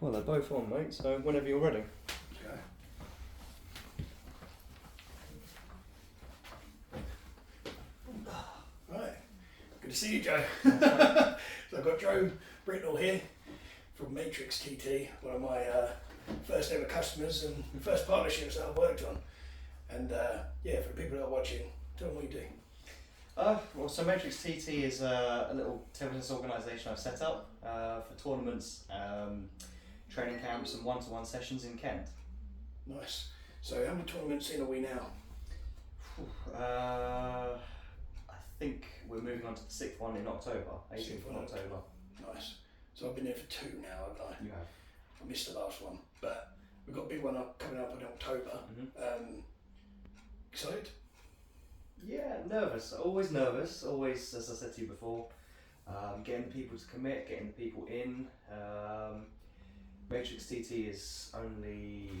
Well, they're both on, mate, so whenever you're ready. Okay. Right, good to see you, Joe. So I've got Joe Britnell here from Matrix TT, one of my first ever customers and first partnerships that I've worked on. And yeah, for the people that are watching, tell them what you do. Well, so Matrix TT is a little table tennis organisation I've set up for tournaments, training camps and one-to-one sessions in Kent. Nice. So how many tournaments in are we now? I think we're moving on to the 6th one in October, 18th of October. Nice. So I've been there for 2 now, haven't I? You have. I missed the last one, but we've got a big one coming up in October. Excited? Yeah, nervous. Always nervous. Always, as I said to you before, getting the people to commit, getting the people in. Matrix TT is only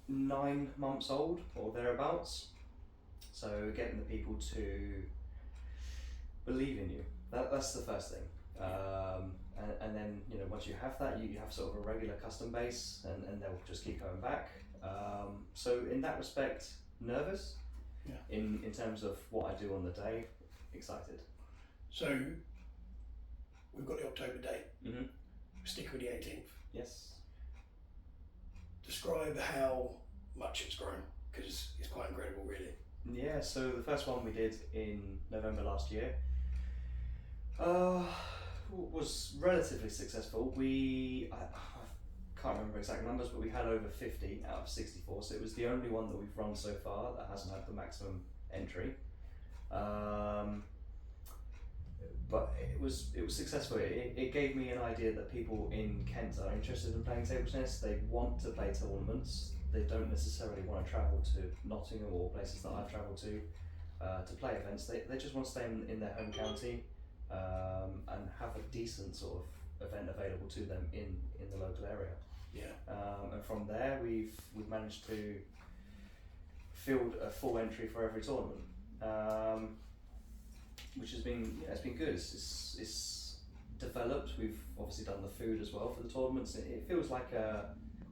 9 months old or thereabouts, so getting the people to believe in you. That's the first thing. And then once you have that, you have sort of a regular custom base, and they'll just keep going back. So in that respect, nervous. Yeah. In terms of what I do on the day, excited. So we've got the October date. Mm-hmm. Stick with the 18th. Yes. Describe how much it's grown, because it's quite incredible, really. Yeah, so the first one we did in November last year was relatively successful. I can't remember exact numbers, but we had over 50 out of 64, so it was the only one that we've run so far that hasn't had the maximum entry. But it was successful. It gave me an idea that people in Kent are interested in playing table tennis. They want to play tournaments. They don't necessarily want to travel to Nottingham or places that I've travelled to play events. They just want to stay in their home county and have a decent sort of event available to them in the local area. Yeah. And from there, we've managed to field a full entry for every tournament, which has been it's been good. It's developed. We've obviously done the food as well for the tournaments. It feels like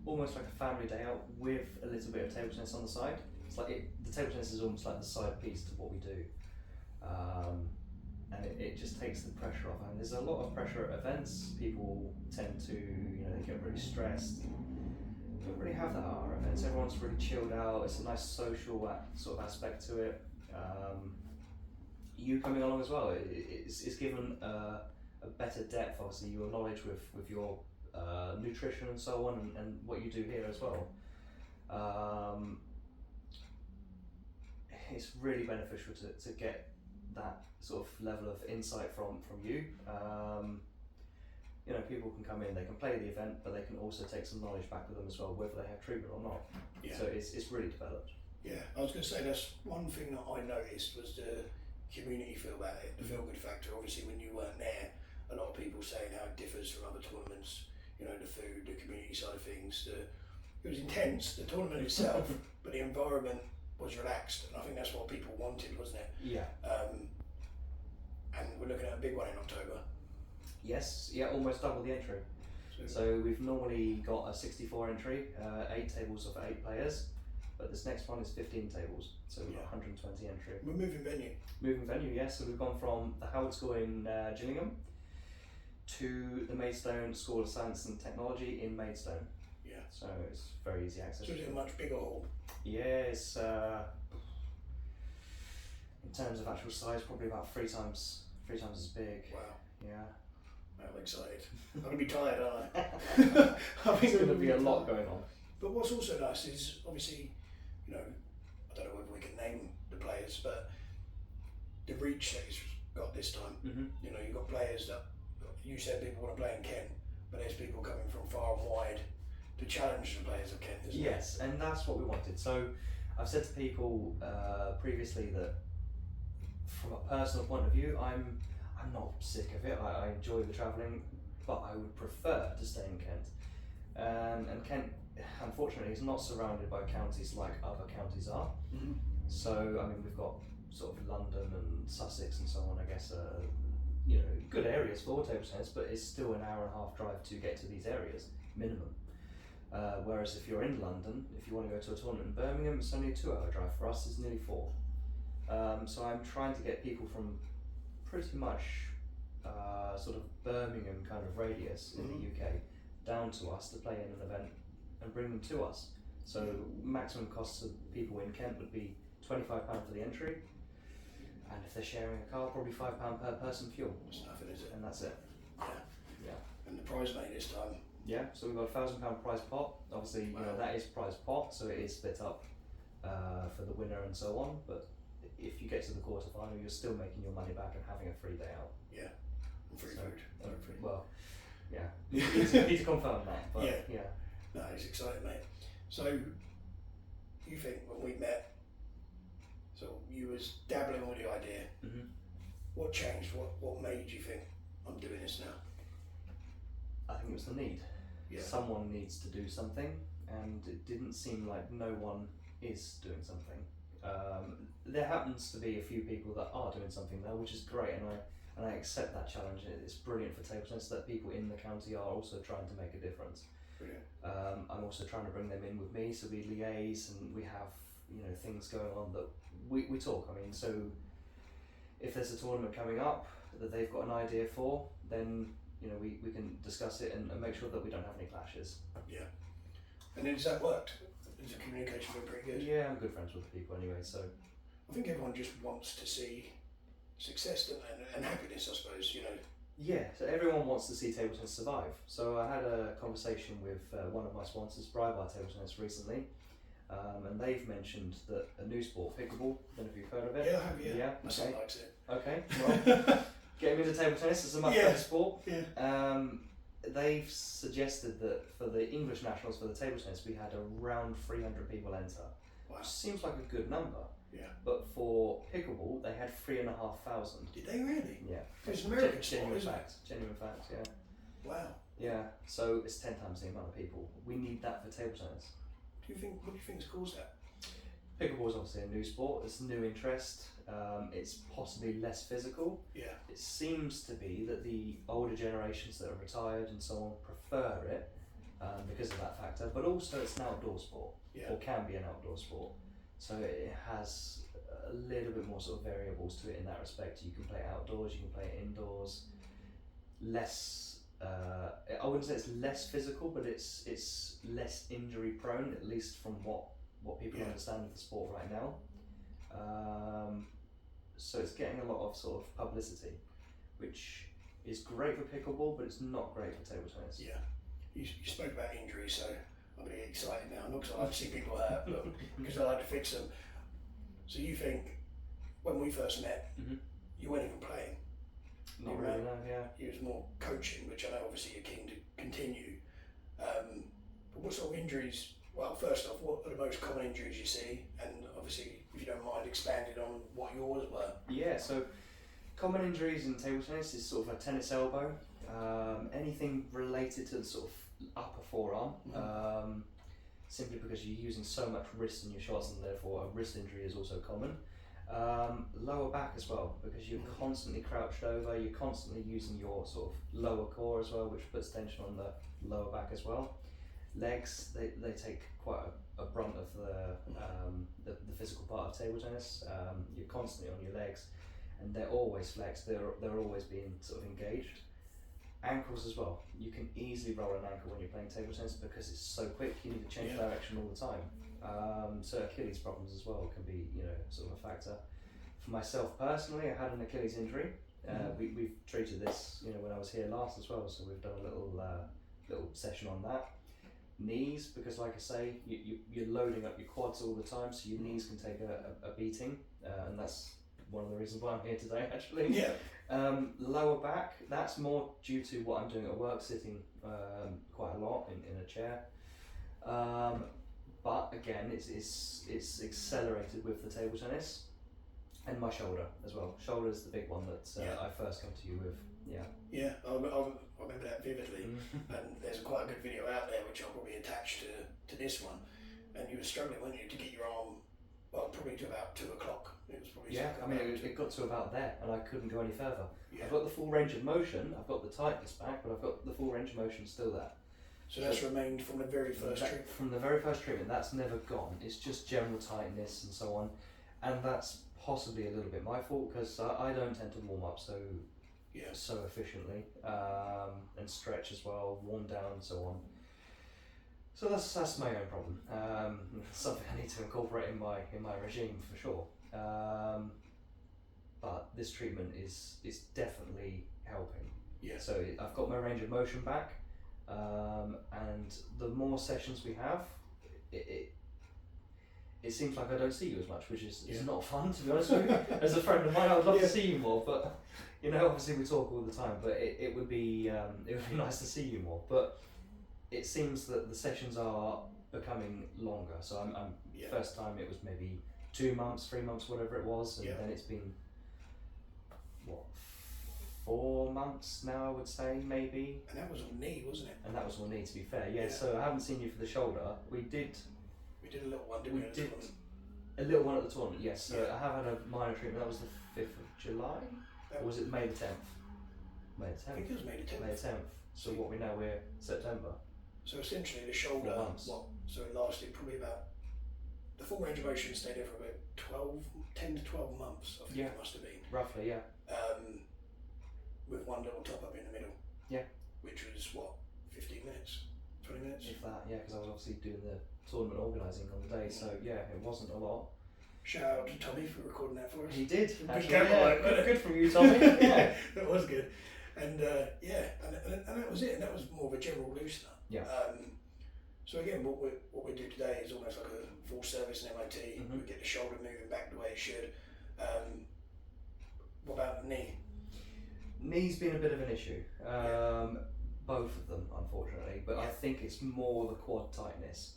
almost like a family day out with a little bit of table tennis on the side. It's like the table tennis is almost like the side piece to what we do. And it just takes the pressure off. And there's a lot of pressure at events. People tend to, they get really stressed. We don't really have that at our events. Everyone's really chilled out. It's a nice social sort of aspect to it. You coming along as well, it's given a better depth, obviously, your knowledge with your nutrition and so on, and what you do here as well. It's really beneficial to get that sort of level of insight from you. People can come in, they can play the event, but they can also take some knowledge back with them as well, whether they have treatment or not. Yeah. So it's really developed. Yeah, I was going to say that's one thing that I noticed was the community feel about it, the feel good factor. Obviously, when you weren't there, a lot of people saying how it differs from other tournaments. The food, the community side of things. It was intense, the tournament itself, but the environment was relaxed, and I think that's what people wanted, wasn't it? Yeah. And we're looking at a big one in October. Yes, yeah, almost double the entry. So we've normally got a 64 entry, 8 tables of 8 players, but this next one is 15 tables, so we've got 120 entry. We're moving venue. Moving venue, yes. So we've gone from the Howard School in Gillingham to the Maidstone School of Science and Technology in Maidstone. Yeah. So it's very easy access. So is it a much bigger hall? Yeah, it's in terms of actual size, probably about 3 times as big. Wow. Yeah. I'm excited. I'm going to be tired, aren't I? I think there's going to be a lot going on. But what's also nice is, obviously, I don't know whether we can name the players, but the reach that he's got this time. Mm-hmm. You've got players that, you said people want to play in Kent, but there's people coming from far and wide to challenge the players of Kent, isn't there? Yes, and that's what we wanted. So I've said to people previously that from a personal point of view, I'm not sick of it. I enjoy the travelling, but I would prefer to stay in Kent. And Kent, unfortunately, is not surrounded by counties like other counties are. Mm-hmm. So, we've got sort of London and Sussex and so on, I guess, good areas for table tennis, but it's still an hour and a half drive to get to these areas, minimum. Whereas if you're in London, if you want to go to a tournament in Birmingham, it's only a 2-hour drive. For us, it's nearly 4. So I'm trying to get people from pretty much sort of Birmingham kind of radius in the UK down to us to play in an event and bring them to us. So maximum costs of people in Kent would be £25 for the entry, and if they're sharing a car, probably £5 per person fuel. That's nothing, is it? And that's it. Yeah. And the prize money this time. Yeah, so we've got a £1,000 prize pot. Obviously, you know, that is prize pot, so it is split up for the winner and so on. But if you get to the quarterfinal, you're still making your money back and having a free day out. Yeah. And free So, food. Hopefully. Well, yeah. Need to confirm that. But yeah. No, it's exciting, mate. So, you think when we met, so you was dabbling with the idea. Mhm. What changed? What made you think I'm doing this now? I think it was the need. Yeah. Someone needs to do something, and it didn't seem like no one is doing something. There happens to be a few people that are doing something now, which is great, and I accept that challenge. It's brilliant for table tennis that people in the county are also trying to make a difference. Brilliant. I'm also trying to bring them in with me, so we liaise and we have, you know, things going on that we talk. I mean, so if there's a tournament coming up that they've got an idea for, then you know we can discuss it and make sure that we don't have any clashes. Yeah. And then has that worked? Has the communication been pretty good? Yeah, I'm good friends with the people anyway, so I think everyone just wants to see success and happiness, I suppose, you know. yeah, so everyone wants to see table tennis survive. So I had a conversation with one of my sponsors, Brybar Table Tennis, recently, and they've mentioned that a new sport, pickleball, I don't know if you've heard of it. Yeah, I have, yeah. Yeah, My okay. son likes it. Okay, well, getting into table tennis is a much better sport. Yeah. They've suggested that for the English nationals for the table tennis, we had around 300 people enter, Wow. which seems like a good number. Yeah. But for pickleball, they had 3,500. Did they really? Yeah. It's an American sport, Genuine isn't it? fact. Genuine fact. Yeah. Wow. Yeah. So it's 10 times the amount of people. We need that for table tennis. What do you think's caused that? Pickleball is obviously a new sport. It's a new interest. It's possibly less physical. Yeah. It seems to be that the older generations that are retired and so on prefer it because of that factor. But also, it's an outdoor sport, Yeah. or can be an outdoor sport. So it has a little bit more sort of variables to it in that respect. You can play it outdoors, you can play it indoors. Less, I wouldn't say it's less physical, but it's less injury prone, at least from what people understand of the sport right now. So it's getting a lot of sort of publicity, which is great for pickleball, but it's not great for table tennis. Yeah. You spoke about injuries, so I'm going to get excited now. Not because I like to see people hurt, but because I like to fix them. So you think, when we first met, you weren't even playing? Not really, no, yeah. You was more coaching, which I know obviously you're keen to continue. But what sort of injuries, well, first off, what are the most common injuries you see? And obviously, if you don't mind expanding on what yours were. Yeah, so common injuries in table tennis is sort of a tennis elbow, anything related to the sort of upper forearm, simply because you're using so much wrist in your shots, and therefore a wrist injury is also common. Lower back as well, because you're constantly crouched over, you're constantly using your sort of lower core as well, which puts tension on the lower back as well. Legs, they take quite a brunt of the physical part of table tennis. You're constantly on your legs, and they're always flexed, they're always being sort of engaged. Ankles as well. You can easily roll an ankle when you're playing table tennis because it's so quick, you need to change direction all the time. So Achilles problems as well can be, you know, sort of a factor. For myself personally, I had an Achilles injury. We've treated this, you know, when I was here last as well, so we've done a little session on that. Knees, because like I say, you're loading up your quads all the time, so your knees can take a beating, and that's one of the reasons why I'm here today, actually. Yeah. Lower back, that's more due to what I'm doing at work, sitting quite a lot in a chair. But again, it's accelerated with the table tennis, and my shoulder as well. Shoulder is the big one that I first come to you with. Yeah. Yeah, I remember that vividly. And there's quite a good video out there which I'll probably attach to this one. And you were struggling, weren't you, to get your arm, well, probably to about 2 o'clock. It was probably I mean, it got to about there, and I couldn't go any further. Yeah. I've got the full range of motion. I've got the tightness back, but I've got the full range of motion still there. So that's remained from the very first treatment. From the very first treatment, that's never gone. It's just general tightness and so on, and that's possibly a little bit my fault because I don't tend to warm up so efficiently and stretch as well, warm down and so on. So that's my own problem. Something I need to incorporate in my regime for sure. But this treatment is definitely helping. Yeah. So I've got my range of motion back. And the more sessions we have, it seems like I don't see you as much, which is not fun, to be honest with you. As a friend of mine, I would love to see you more, but obviously we talk all the time. But it would be nice to see you more. But it seems that the sessions are becoming longer. So I'm first time it was maybe 2 months, 3 months, whatever it was, and then it's been 4 months now, I would say, maybe. And that was on knee, wasn't it? And that was on knee, to be fair. Yeah, so I haven't seen you for the shoulder. We did a little one, didn't we? Did a little one at the tournament, yes. So I have had a minor treatment. That was the 5th of July? Or was it May the 10th? May the 10th. I think it was May the 10th. May the 10th. So what we know, we're September. So essentially the shoulder, so it lasted probably about, the full range of motion stayed there for about 10 to 12 months, I think it must have been. Roughly, yeah. With one little top up in the middle. Yeah. Which was 15 minutes? 20 minutes? If that, because I was obviously doing the tournament organising on the day, so it wasn't a lot. Shout out to Tommy for recording that for us. He did, actually, good from you, Tommy. Yeah. That was good. And and that was it, and that was more of a general loosener. Yeah. So again, what we do today is almost like a full service in MOT. We get the shoulder moving back the way it should. What about the knee? Knee's been a bit of an issue. Both of them, unfortunately, but I think it's more the quad tightness.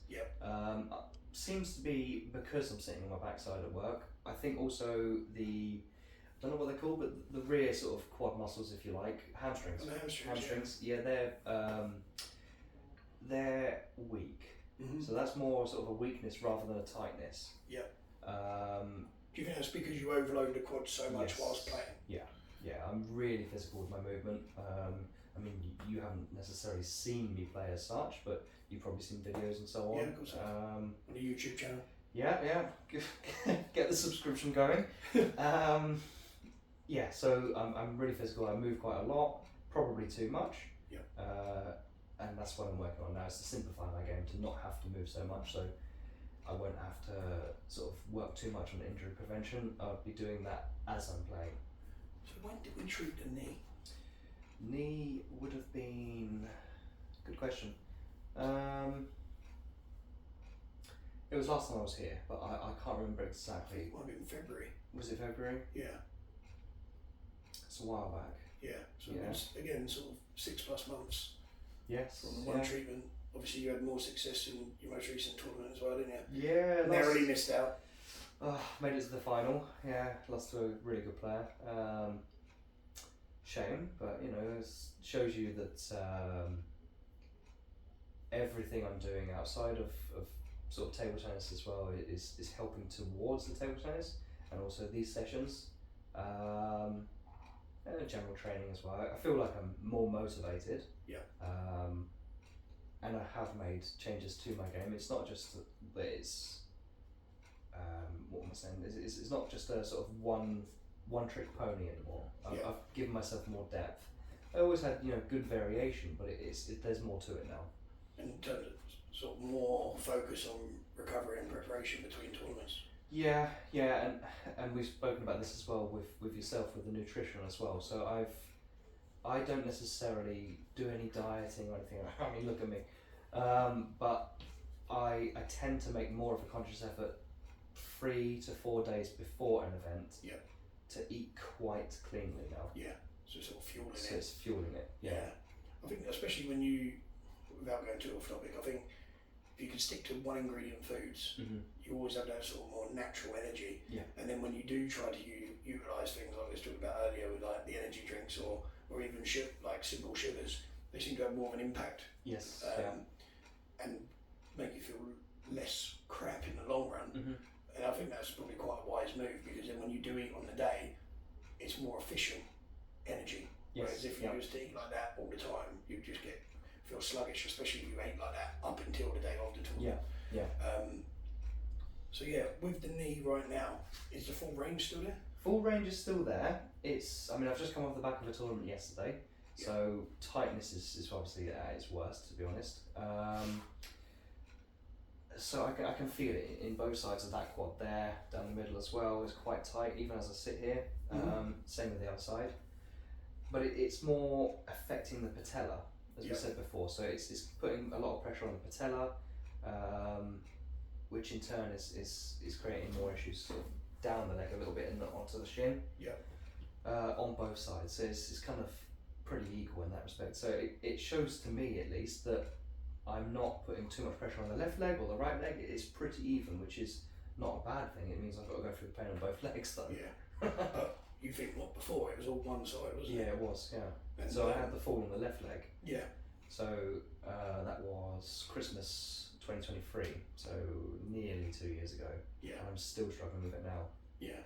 Seems to be because I'm sitting on my backside at work. I think also I don't know what they're called, but the rear sort of quad muscles, if you like, hamstrings. Hamstrings. Yeah, they're weak. So that's more sort of a weakness rather than a tightness. Do you think that's because you overload the quad so much whilst playing? Yeah, I'm really physical with my movement. I mean, you haven't necessarily seen me play as such, but you've probably seen videos and so on. Yeah, of course. On the YouTube channel. Yeah. Get the subscription going. So I'm really physical. I move quite a lot, probably too much. And that's what I'm working on now, is to simplify my game, to not have to move so much, so I won't have to sort of work too much on injury prevention. I'll be doing that as I'm playing. So when did we treat the knee? Knee would have been, good question. It was last time I was here, but I can't remember exactly. It might have been February. Was it February? Yeah. It's a while back. Yeah. So it's, again, sort of 6+ months. Yes. From one treatment. Obviously, you had more success in your most recent tournament as well, didn't you? Yeah. Narrowly missed out. Made it to the final. Yeah, lost to a really good player. Shame, but it shows you that everything I'm doing outside of sort of table tennis as well is helping towards the table tennis, and also these sessions. And general training as well. I feel like I'm more motivated. And I have made changes to my game. It's not just that it's what am I saying? It's not just a sort of one trick pony anymore. I've given myself more depth. I always had good variation, but there's more to it now. In terms of sort of more focus on recovery and preparation between tournaments. Yeah, and we've spoken about this as well with yourself with the nutrition as well. So I don't necessarily do any dieting or anything. I mean, look at me. But I tend to make more of a conscious effort 3 to 4 days before an event to eat quite cleanly now. Yeah, so sort of fueling it. So it's fueling it. Yeah. I think especially when you, without going too off topic, I think if you can stick to one ingredient foods, you always have that sort of more natural energy. And then when you do try to utilise things like we was talking about earlier with like the energy drinks or even like simple sugars, they seem to have more of an impact. Yes. And make you feel less crap in the long run. And I think that's probably quite a wise move, because then when you do eat on the day, it's more efficient energy. Whereas if you just eat like that all the time, you just get feel sluggish, especially if you ate like that up until the day of the tournament. Yeah. So yeah, with the knee right now, is the full range still there? Full range is still there. I mean, I've just come off the back of a tournament yesterday, so tightness is obviously at its worst, to be honest. So I can feel it in both sides of that quad there, down the middle as well. It's quite tight, even as I sit here. Same with the other side. But it's more affecting the patella, as we said before. So it's putting a lot of pressure on the patella, which in turn is creating more issues sort of down the leg a little bit and onto the shin. On both sides. So it's kind of pretty equal in that respect. So it shows to me at least that I'm not putting too much pressure on the left leg or the right leg. It's pretty even, which is not a bad thing. It means I've got to go through the pain on both legs though. But you think what before? It was all one side, wasn't it? Yeah, it was. Yeah. And so I had the fall on the left leg. Yeah. So that was Christmas 2023. So nearly 2 years ago. Yeah. And I'm still struggling with it now. Yeah.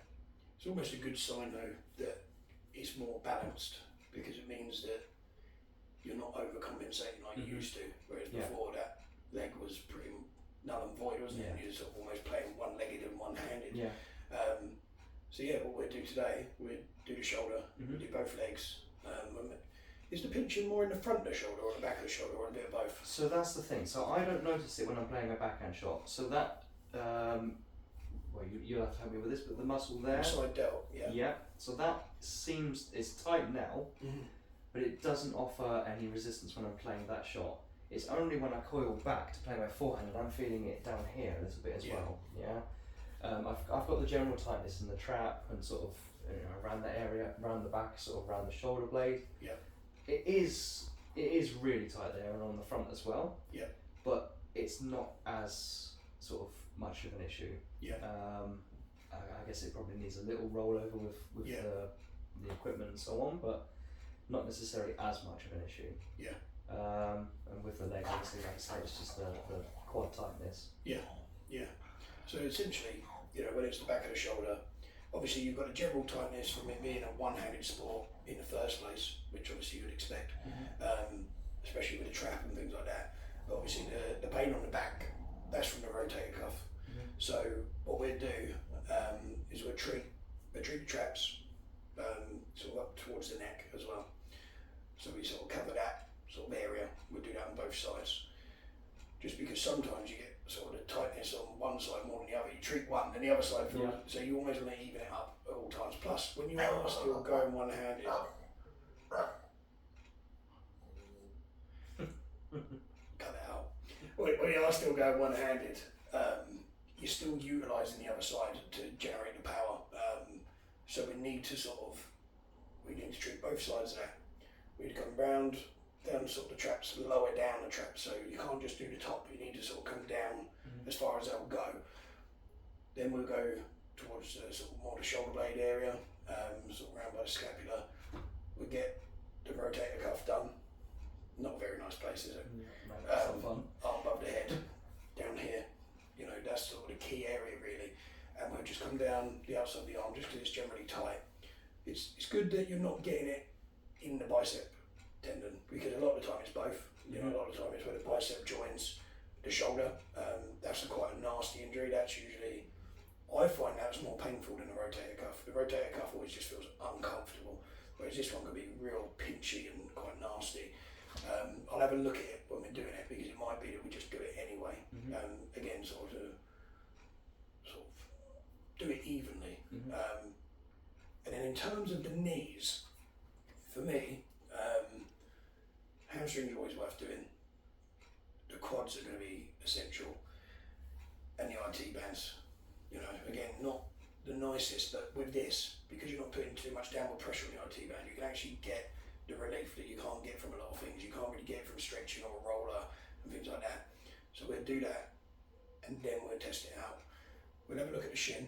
It's almost a good sign though that it's more balanced, because it means that you're not overcompensating like you used to, whereas before that leg was pretty null and void, wasn't it? And you were sort of almost playing one-legged and one-handed. Yeah. So yeah, what we'll do today, we'll do the shoulder, we'll do both legs. Is the pinching more in the front of the shoulder or the back of the shoulder, or a bit of both? So that's the thing. So I don't notice it when I'm playing a backhand shot. So that, well, you'll have to help me with this, but the muscle there. Side delt, yeah. Yeah. So that it's tight now, but it doesn't offer any resistance when I'm playing that shot. It's only when I coil back to play my forehand and I'm feeling it down here a little bit as well. Yeah. I've got the general tightness in the trap and sort of around that area, around the back, sort of around the shoulder blade. Yeah. It is really tight there and on the front as well. Yeah. But it's not as sort of much of an issue. Yeah. I guess it probably needs a little rollover with the equipment and so on, but not necessarily as much of an issue. Yeah. And with the leg, obviously, like I say, it's just the quad tightness. Yeah. Yeah. So essentially, when it's the back of the shoulder, obviously you've got a general tightness from it being a one-handed sport in the first place, which obviously you would expect, especially with the trap and things like that. But obviously the pain on the back, that's from the rotator cuff. So what we'll do is we'll treat the traps sort of up towards the neck as well. So we sort of cover that sort of area. We'll do that on both sides. Just because sometimes you get sort of the tightness on one side more than the other. You treat one and the other side feels, so you almost want to even it up at all times. Plus, when you are still going one-handed, cut that out. When you are still going one-handed, you're still utilising the other side to generate the power. So we need to treat both sides of that. We need to come round, down sort of the traps, lower down the trap. So you can't just do the top, you need to sort of come down as far as they'll go. Then we'll go towards sort of more the shoulder blade area, sort of around by the scapula. We'll get the rotator cuff done. Not a very nice place, is it? That's not fun. Arm above the head, down here. That's sort of the key area really. And we'll just come down the outside of the arm just because it's generally tight. It's good that you're not getting it in the bicep tendon, because a lot of the time it's both. A lot of the time it's where the bicep joins the shoulder. That's quite a nasty injury. That's usually, I find that's more painful than the rotator cuff. The rotator cuff always just feels uncomfortable, whereas this one could be real pinchy and quite nasty. I'll have a look at it when we're doing it, because it might be that we just do it anyway. Again, sort of do it evenly. And then in terms of the knees, for me, hamstrings are always worth doing. The quads are going to be essential, and the RT bands. Again, not the nicest, but with this, because you're not putting too much downward pressure on the RT band, you can actually get the relief that you can't get from a lot of things. You can't really get from stretching or a roller and things like that. So we'll do that, and then we'll test it out. We'll have a look at the shin,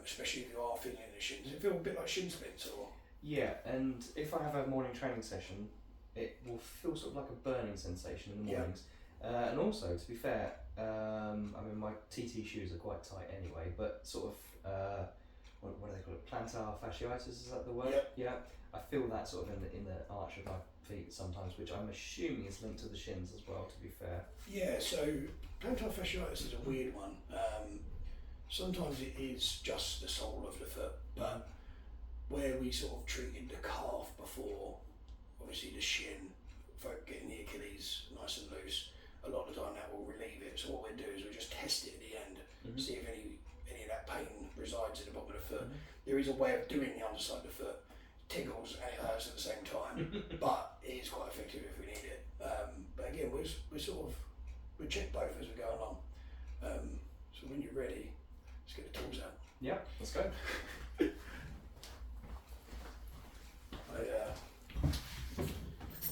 especially if you are feeling the shin. Does it feel a bit like shin splints or? Yeah, and if I have a morning training session, it will feel sort of like a burning sensation in the mornings. And also, to be fair, my TT shoes are quite tight anyway, but sort of what do they call it? Plantar fasciitis, is that the word? Yep. Yeah. I feel that sort of in the arch of my feet sometimes, which I'm assuming is linked to the shins as well. To be fair. Yeah, so plantar fasciitis is a weird one. Sometimes it is just the sole of the foot, but where we sort of treated the calf before, obviously the shin, for getting the Achilles nice and loose, a lot of the time that will relieve it. So what we do is we just test it at the end, see if any of that pain resides in the bottom of the foot. There is a way of doing the underside of the foot. It tickles and it hurts at the same time, but it is quite effective if we need it. But again, we check both as we go along. So when you're ready, let's get the tools out. Yeah, let's go.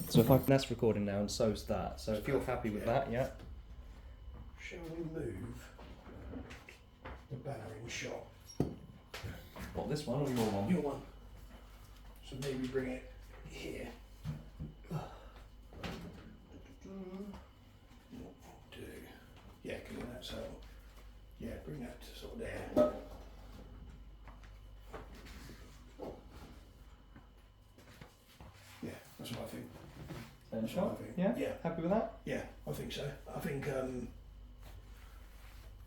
So if that's recording now, and so's that. So if you're happy with that, yeah. Shall we move the banner in shot? What, this one or your one? Your one. So maybe bring it here. Do. Yeah, can you that so? Yeah, bring that to sort of there. Yeah, that's what I think. And That's what shot? I think. Yeah? Yeah. Happy with that? Yeah, I think so. I think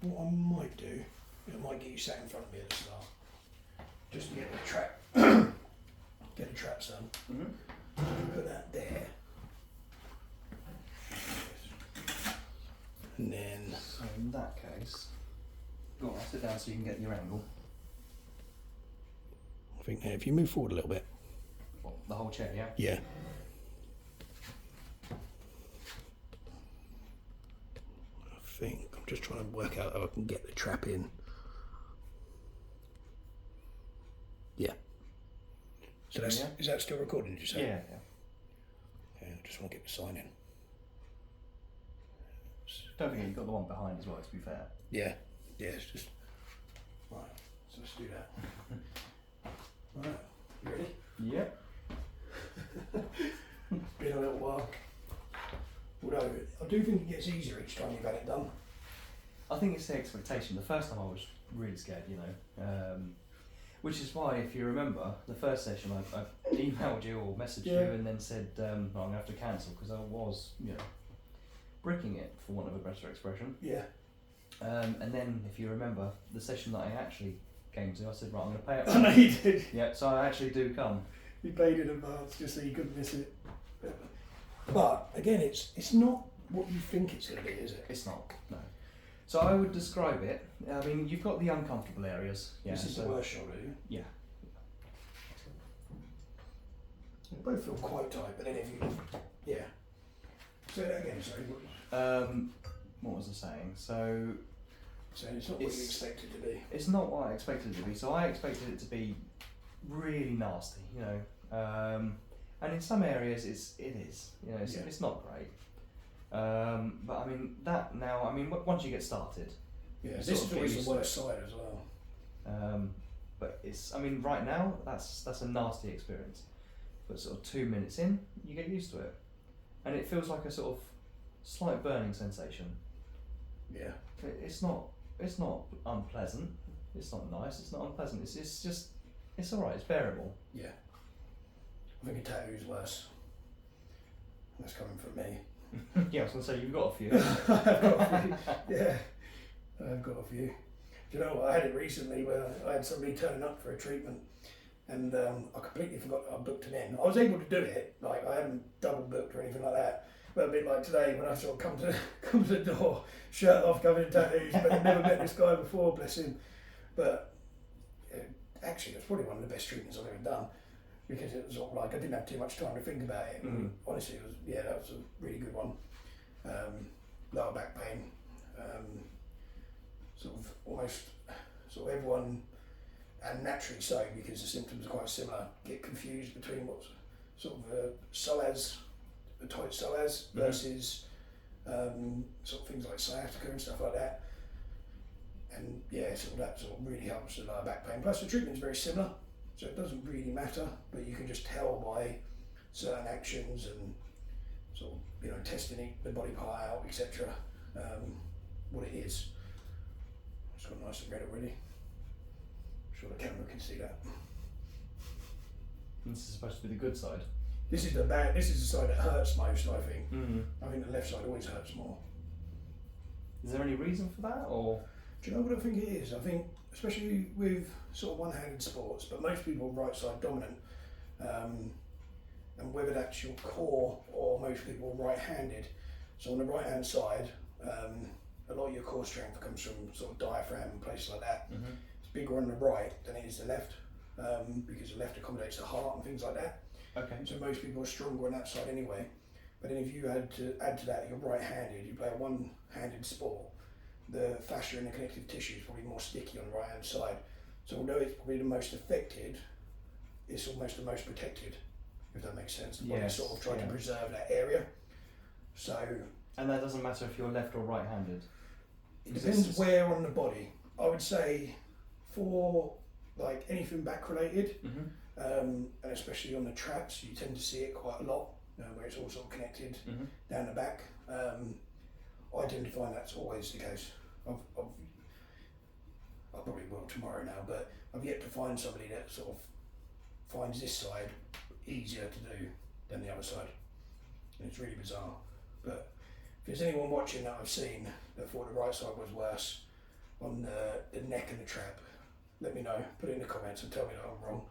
what I might do, I might get you sat in front of me at the start, just to get the trap, get the traps done. Put that there, and then So in that case, go on, I'll sit down so you can get your angle. I think now if you move forward a little bit. What, the whole chair, yeah? Yeah. I think I'm just trying to work out how I can get the trap in. Yeah. So that's Yeah. Is that still recording? Did you say? Yeah. Yeah. I just want to get the sign in. Don't forget you've got the one behind as well, to be fair. Yeah. Yeah. It's just right. So let's do that. Right. You ready? Yep. Been a little while. Although I do think it gets easier each time you've had it done. I think it's the expectation. The first time I was really scared, you know. Which is why, if you remember, the first session I emailed you or messaged you and then said, I'm going to have to cancel because I was, you know, bricking it, for want of a better expression. Yeah. And then, if you remember, the session that I actually came to, I said, right, I'm going to pay it. I know you did. Yeah, so I actually do come. You paid in advance just so you couldn't miss it. But again, it's not what you think it's going to be, is it? It's not, no. So I would describe it, I mean, you've got the uncomfortable areas. Yeah, This is so, the worst shoulder, yeah? Yeah. They both feel quite tight, but then if you, yeah. Say that again, sorry. What was I saying? So It's not what you expect it to be. it's not what I expected it to be. So I expected it to be really nasty, you know. And in some areas it is, you know, it's not great. But I mean that now. I mean once you get started. Yeah, This this is is always always the worst side as well. But it's. I mean right now that's a nasty experience. But sort of 2 minutes in, you get used to it, and it feels like a sort of slight burning sensation. Yeah. It's not unpleasant. It's not nice. It's not unpleasant. It's just it's all right. It's bearable. Yeah. I think a tattoo's worse. That's coming from me. Yeah, I was gonna say you've got a few. I've got a few. Yeah, I've got a few. Do you know what? I had it recently where I had somebody turning up for a treatment, and I completely forgot I booked them in. I was able to do it, like I hadn't double booked or anything like that. But a bit like today when I sort of come to the door, shirt off, covered in tattoos, but I'd never met this guy before, bless him. But actually, it was probably one of the best treatments I've ever done. Because it was sort of like I didn't have too much time to think about it. Honestly, it was that was a really good one. Lower back pain, sort of almost sort of everyone, and naturally so because the symptoms are quite similar. Get confused between what's sort of a tight psoas versus sort of things like sciatica and stuff like that. And yeah, sort of that sort of really helps the lower back pain. Plus the treatment's very similar. So it doesn't really matter, but you can just tell by certain actions and sort of, you know, testing the body part out, etc. What it is. It's got nice and red already. sure the camera can see that. This is supposed to be the good side. This is the bad. This is the side that hurts most. I think. Mm. I think the left side always hurts more. Is there any reason for that, or? Do you know what I think it is? I think, especially with sort of one-handed sports, but most people are right side dominant, and whether that's your core or most people are right-handed. So on the right-hand side, a lot of your core strength comes from sort of diaphragm and places like that. Mm-hmm. It's bigger on the right than it is the left, because the left accommodates the heart and things like that. Okay. So most people are stronger on that side anyway. But then if you had to add to that, you're right-handed, you play a one-handed sport, the fascia and the connective tissue is probably more sticky on the right-hand side. So although it's probably the most affected, it's almost the most protected, if that makes sense. The body sort of trying to preserve that area. So. And that doesn't matter if you're left or right-handed? It depends where on the body. I would say for like anything back related, and especially on the traps, you tend to see it quite a lot, where it's all sort of connected down the back. I tend to find that's always the case. I probably will tomorrow now, but I've yet to find somebody that sort of finds this side easier to do than the other side. And it's really bizarre. But if there's anyone watching that I've seen that thought the right side was worse on the neck and the trap, let me know. Put it in the comments and tell me that I'm wrong.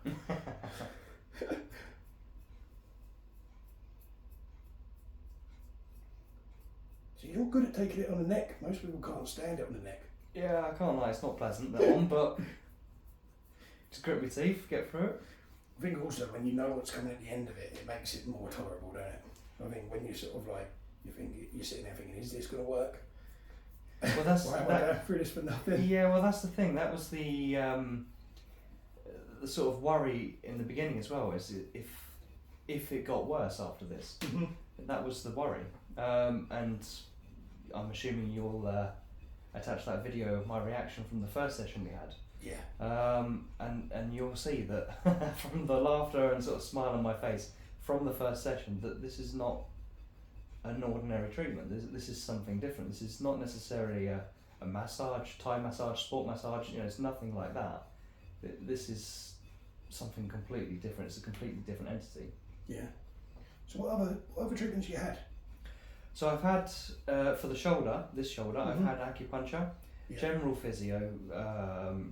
So you're good at taking it on the neck. Most people can't stand it on the neck. Yeah, I can't lie, it's not pleasant, that one, but just grit my teeth, get through it. I think also when you know what's coming at the end of it, it makes it more tolerable, doesn't it? I think when you sort of like, you're sitting there thinking, is this going to work? Well, that's why am I going through this for nothing? Yeah, well, that's the thing. That was the sort of worry in the beginning as well. Is if it got worse after this, that was the worry. And I'm assuming you'll attach that video of my reaction from the first session we had. Yeah. And you'll see that from the laughter and sort of smile on my face from the first session that this is not an ordinary treatment. This is something different. This is not necessarily a massage, Thai massage, sport massage. You know, it's nothing like that. This is something completely different. It's a completely different entity. Yeah. So what other treatments you had? So I've had for the shoulder, I've had acupuncture, general physio,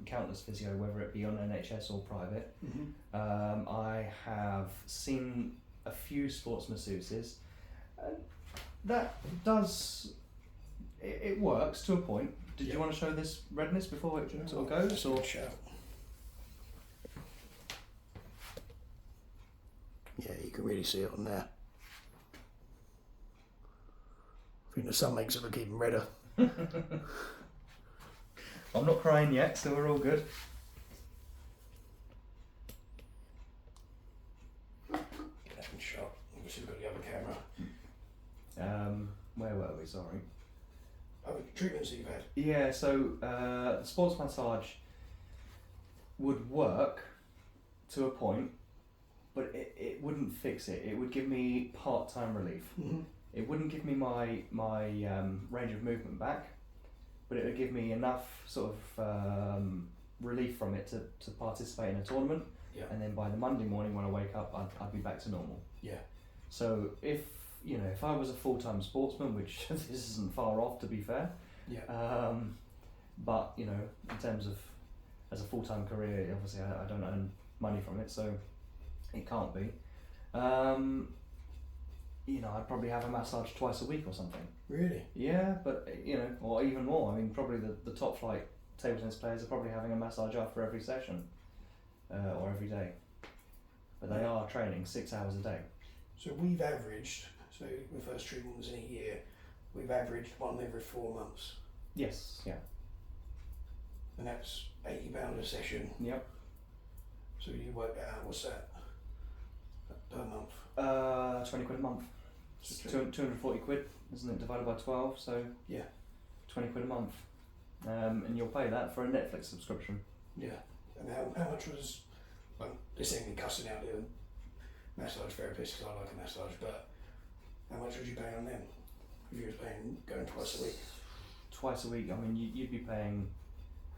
countless physio, whether it be on NHS or private. I have seen a few sports masseuses. That does, it works to a point. Did you want to show this redness before it sort of goes? Or? Yeah, you can really see it on there. I think the sun makes it look even redder. I'm not crying yet, so we're all good. Get that in shot. Obviously we've got the other camera. Where were we? Sorry. Other treatments that you've had? Yeah, so the sports massage would work to a point, but it wouldn't fix it. It would give me part-time relief. It wouldn't give me my range of movement back, but it would give me enough sort of relief from it to participate in a tournament. Yeah. And then by the Monday morning when I wake up, I'd be back to normal. Yeah. So if I was a full-time sportsman, which this isn't far off to be fair. Yeah. But in terms of as a full-time career, obviously I don't earn money from it, so it can't be. I'd probably have a massage twice a week or something. Really? Yeah, but or even more. I mean, probably the top flight table tennis players are probably having a massage after every session, or every day. But they are training 6 hours a day. So we've averaged, so the first treatment was in a year, we've averaged one every 4 months. Yes, yeah. And that's £80 a session. Yep. So you work that out, what's that per month? 20 quid a month. So 240 quid, isn't it, divided by 12, so yeah, 20 quid a month. And you'll pay that for a Netflix subscription. Yeah. And how much was, well, this ain't me cussing out the massage therapist because I like a massage, but how much would you pay on them if you was paying going twice a week? Twice a week, I mean, you'd be paying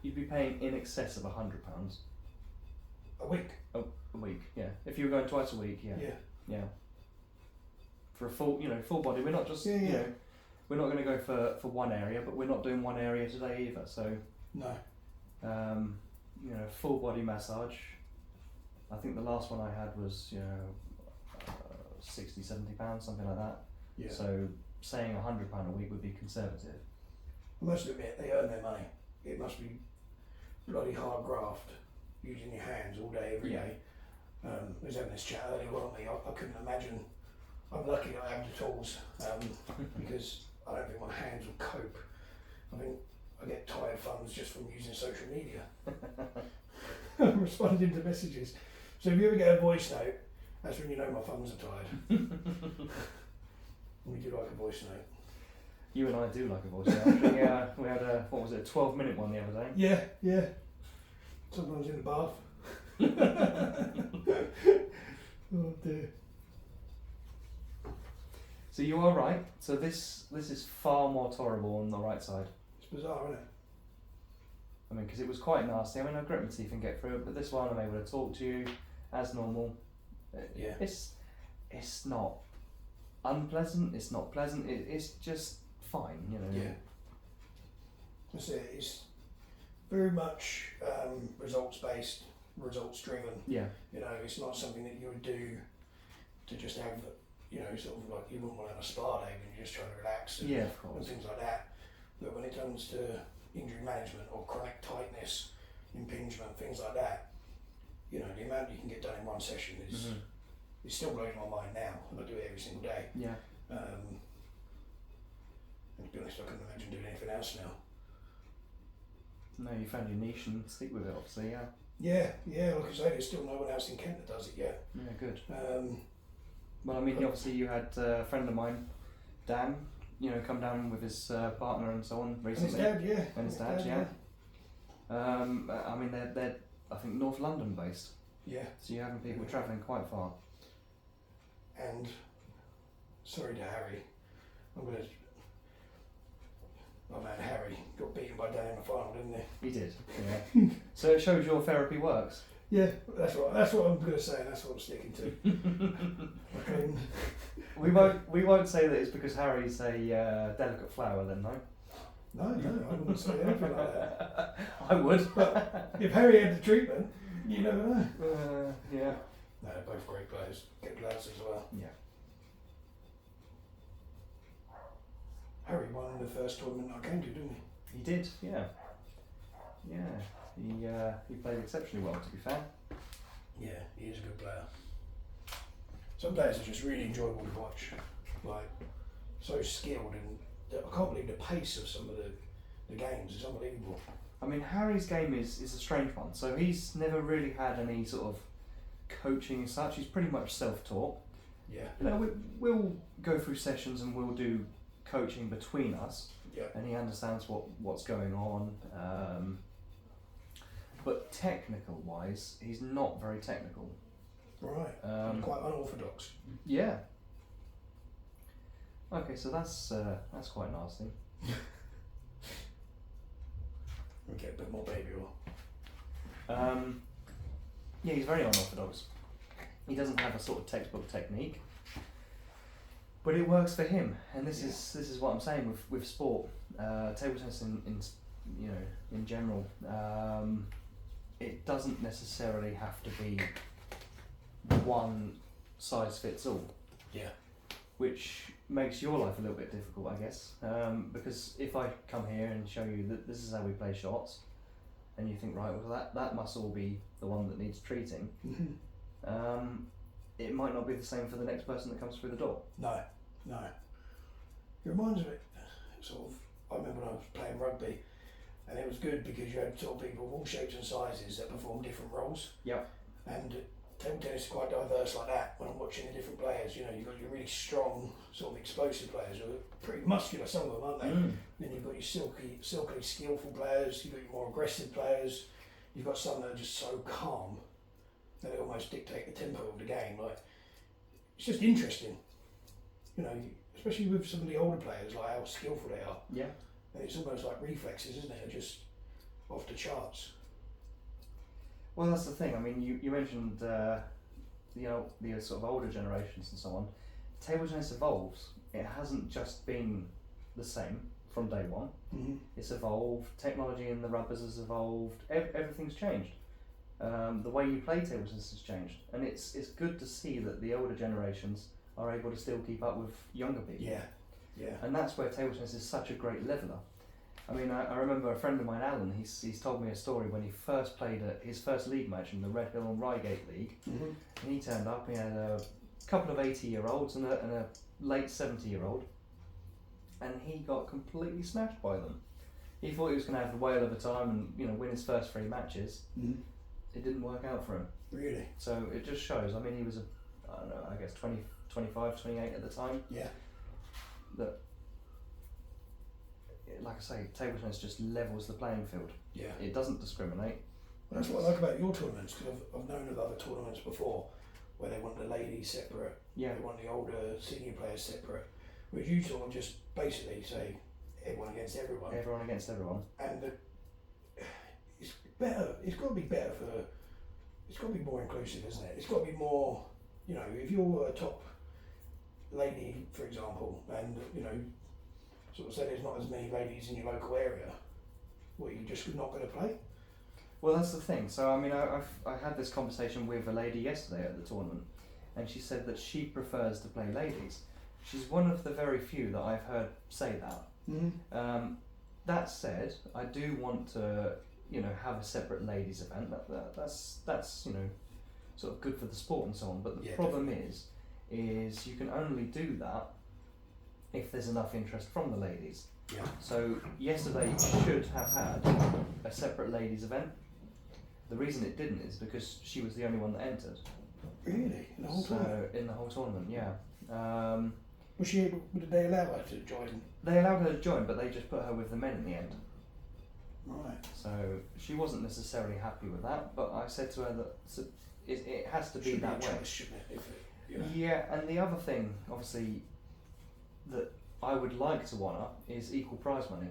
in excess of £100. a week. A week, yeah. If you were going twice a week, yeah. Yeah. For a full, full body, we're not just, Yeah. we're not going to go for one area, but we're not doing one area today either. So, No. Full body massage. I think the last one I had was, £60, £70, something like that. Yeah. So saying £100 a week would be conservative. I must admit, they earn their money. It must be bloody hard graft, using your hands all day, every day. I was having this chat earlier on me. I couldn't imagine. I'm lucky that I have the tools because I don't think my hands will cope. I think I get tired funds just from using social media. I'm responding to messages. So if you ever get a voice note, that's when you know my thumbs are tired. We do like a voice note. You and I do like a voice note. Actually, we had a 12-minute one the other day. Yeah. Sometimes in the bath. Oh dear. So you are right. So this is far more tolerable on the right side. It's bizarre, isn't it? I mean, because it was quite nasty. I mean, I grit my teeth and get through it, but this one I'm able to talk to you as normal. Yeah. It's not unpleasant. It's not pleasant. It's just fine, Yeah. That's it. It's very much results based, results driven. Yeah. It's not something that you would do to just have, sort of like you wouldn't want to have a spa day when you're just trying to relax and, Of and course. things like that. But when it comes to injury management or chronic tightness, impingement, things like that, the amount you can get done in one session is it still blows my mind now, and I do it every single day. Yeah. And to be honest, I couldn't imagine doing anything else now. No, you found your niche and stick with it, obviously. Yeah. Yeah. Like I say, there's still no one else in Kent that does it yet. Yeah, good. But I mean, obviously you had a friend of mine, Dan, come down with his partner and so on and recently. his dad, yeah. And his dad, yeah. I mean, they're I think North London based, Yeah. so you're having people travelling quite far. And sorry to Harry, my man Harry got beaten by Dan in the final, didn't he? He did, yeah. So it shows your therapy works. Yeah, that's what I'm going to say, and that's what I'm sticking to. We won't say that it's because Harry's a delicate flower then, no? No, I wouldn't say anything like that. I would. But if Harry had the treatment, you never know. Yeah. No, they're both great players, good lads as well. Yeah. Harry won the first tournament I came to, didn't he? He did, yeah. Yeah. He played exceptionally well, to be fair. Yeah, he is a good player. Some players are just really enjoyable to watch. Like, so skilled, and I can't believe the pace of some of the games. It's unbelievable. I mean, Harry's game is a strange one. So he's never really had any sort of coaching as such. He's pretty much self-taught. Yeah. We'll go through sessions and we'll do coaching between us. Yeah. And he understands what's going on. But technical wise, he's not very technical. Right. Quite unorthodox. Yeah. Okay, so that's quite nasty. We get a bit more baby oil. Yeah, he's very unorthodox. He doesn't have a sort of textbook technique, but it works for him. And this is what I'm saying with sport, table tennis in general. It doesn't necessarily have to be one size fits all. Yeah. Which makes your life a little bit difficult, I guess. Because if I come here and show you that this is how we play shots, and you think, right, well that must all be the one that needs treating, it might not be the same for the next person that comes through the door. No. It reminds me, sort of, I remember when I was playing rugby, and it was good because you had sort of people of all shapes and sizes that perform different roles. Yep. And table tennis is quite diverse like that. When I'm watching the different players, you've got your really strong, sort of explosive players who are pretty muscular, some of them, aren't they? Then you've got your silky skillful players, you've got your more aggressive players, you've got some that are just so calm that they almost dictate the tempo of the game. Like, it's just interesting, especially with some of the older players, like how skillful they are. Yeah. And it's almost like reflexes, isn't it? They're just off the charts. Well, that's the thing. I mean, you mentioned the sort of older generations and so on. Table tennis evolves. It hasn't just been the same from day one. Mm-hmm. It's evolved. Technology in the rubbers has evolved. Everything's changed. The way you play table tennis has changed, and it's good to see that the older generations are able to still keep up with younger people. Yeah, yeah. And that's where table tennis is such a great leveller. I mean, I remember a friend of mine, Alan. He's told me a story when he first played his first league match in the Red Hill and Reigate League, Mm-hmm. and he turned up. He had a couple of 80-year-olds and a late 70-year-old, and he got completely smashed by them. He thought he was going to have the whale of a time and win his first 3 matches. Mm-hmm. It didn't work out for him. Really? So it just shows. I mean, he was I guess 20, 25, 28 at the time. Yeah. That, like I say, table tennis just levels the playing field. Yeah. It doesn't discriminate. Well, that's what I like about your tournaments, because I've known of other tournaments before where they want the ladies separate, Yeah. they want the older senior players separate, whereas you sort of just basically say everyone against everyone. Everyone against everyone. And it's better. It's got to be better for. It's got to be more inclusive, isn't it? It's got to be more. If you're a top lady, for example, and sort of say there's not as many ladies in your local area, well, you're just not going to play. Well, that's the thing. So I mean, I had this conversation with a lady yesterday at the tournament, and she said that she prefers to play ladies. She's one of the very few that I've heard say that. Mm-hmm. That said, I do want to, have a separate ladies event. That's sort of good for the sport and so on. But the problem is you can only do that if there's enough interest from the ladies. Yeah. So yesterday should have had a separate ladies event. The reason it didn't is because she was the only one that entered. Really? In the whole tournament? In the whole tournament, yeah. Was she able? Did they allow her to join? They allowed her to join, but they just put her with the men in the end. Right. So she wasn't necessarily happy with that, but I said to her that it has to be Should that be a way. choice, shouldn't it? If it Yeah, and the other thing, obviously, that I would like to honour is equal prize money.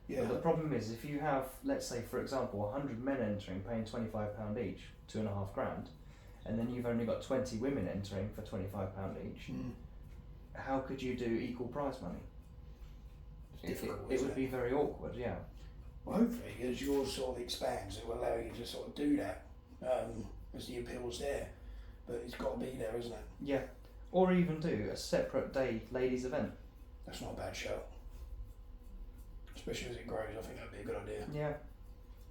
Yeah. But the problem is, if you have, let's say, for example, 100 men entering, paying £25 each, £2.5 grand, and then you've only got 20 women entering for £25 each, how could you do equal prize money? It's difficult, It isn't would be very awkward, yeah. Well, hopefully, as yours sort of expands, it will allow you to sort of do that as the appeal's there. But it's got to be there, isn't it? Yeah. Or even do a separate day ladies event. That's not a bad shout. Especially as it grows, I think that'd be a good idea. Yeah.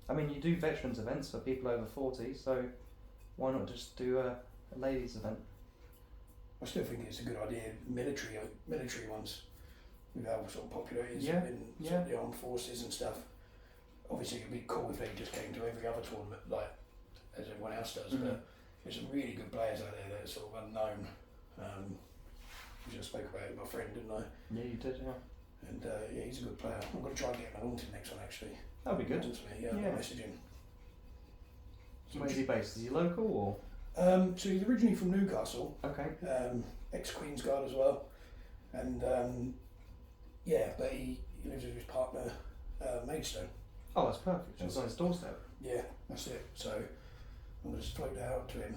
I mean, you do veterans events for people over 40, so why not just do a ladies event? I still think it's a good idea, military ones, with how sort of popular it is Yeah, in sort of the armed forces and stuff. Obviously, it'd be cool if they just came to every other tournament, like as everyone else does, but there's some really good players out there that are sort of unknown. I just spoke about it with my friend, didn't I? Yeah, you did, yeah. And yeah, he's a good player. I'm going to try and get him along to the next one, actually. That'd be good. Me. Yeah, Yeah. I'll message him. Where's he based? Is he local or? So he's originally from Newcastle, Okay. ex-Queen's Guard as well, and yeah, but he lives with his partner, Maidstone. Oh, that's perfect. It's on his doorstep. Yeah, that's it. So I'm going to just float that out to him.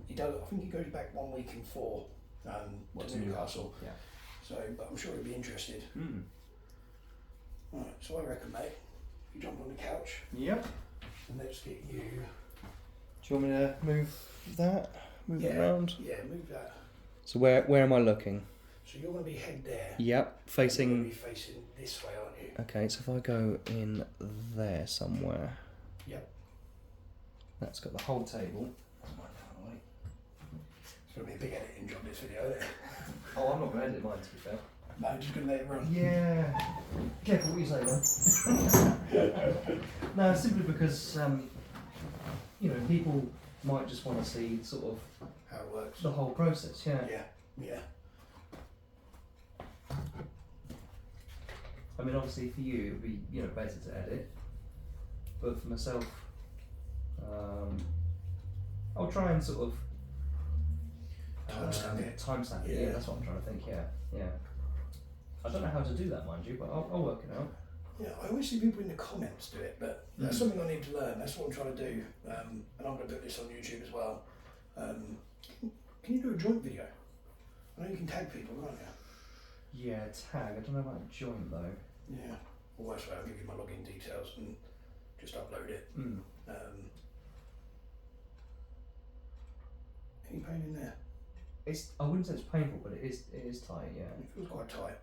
He does. I think he goes back 1 week in 4 to Newcastle. Yeah. So, but I'm sure he'll be interested. Right, so I reckon, mate, you jump on the couch Yep. and let's get you. Do you want me to move that? Move it around? Yeah, move that. So where am I looking? So you're going to be head there. Yep. You're going Facing. to be facing this way, aren't you? Okay, so if I go in there somewhere. Yep. That's got the whole table. It's going to be a big editing job, this video, isn't it? Oh, I'm not going to edit mine, to be fair. No, I'm just going to let it run. Yeah. Careful what you say then. No, simply because, people might just want to see sort of How it works. the whole process, yeah. Yeah. I mean, obviously for you, it would be, better to edit. But for myself, I'll try and sort of Timestamp it. Timestamp it, Yeah. yeah, that's what I'm trying to think, yeah. I don't know how to do that, mind you, but I'll work it out. Yeah, I always see people in the comments do it, but that's something I need to learn. That's what I'm trying to do, and I'm going to put this on YouTube as well. Can you do a joint video? I know you can tag people, can't you? Yeah, tag. I don't know about joint though. Yeah. Well, that's why I'll give you my login details and just upload it. Any pain in there? I wouldn't say it's painful, but it is tight. Yeah. It feels quite tight.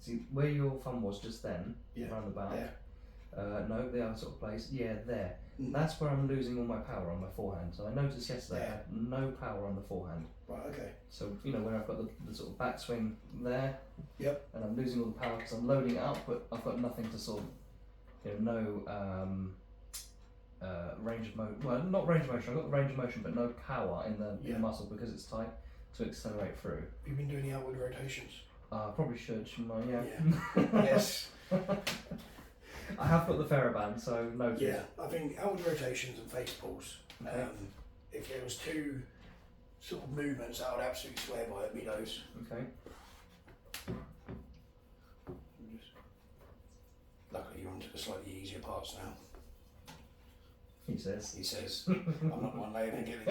See where your thumb was just then, Yeah. around the back. There. No, the other sort of place. Yeah, there. Mm. That's where I'm losing all my power on my forehand. So I noticed yesterday I had no power on the forehand. Right. Okay. So where I've got the sort of backswing there. Yep. And I'm losing all the power because I'm loading it up, but I've got nothing to sort of, no range of motion. Well, not range of motion. I've got the range of motion, but no power in the muscle because it's tight to accelerate through. Have you been doing the outward rotations? Probably shouldn't I? Yeah. Yes. I have got the TheraBand, so no. Yeah, I think outward rotations and face pulls. Okay. If there was two sort of movements I would absolutely swear by, it'd be those. Okay. Luckily you're onto the slightly easier parts now. He says. He says, I'm not the one laying there getting it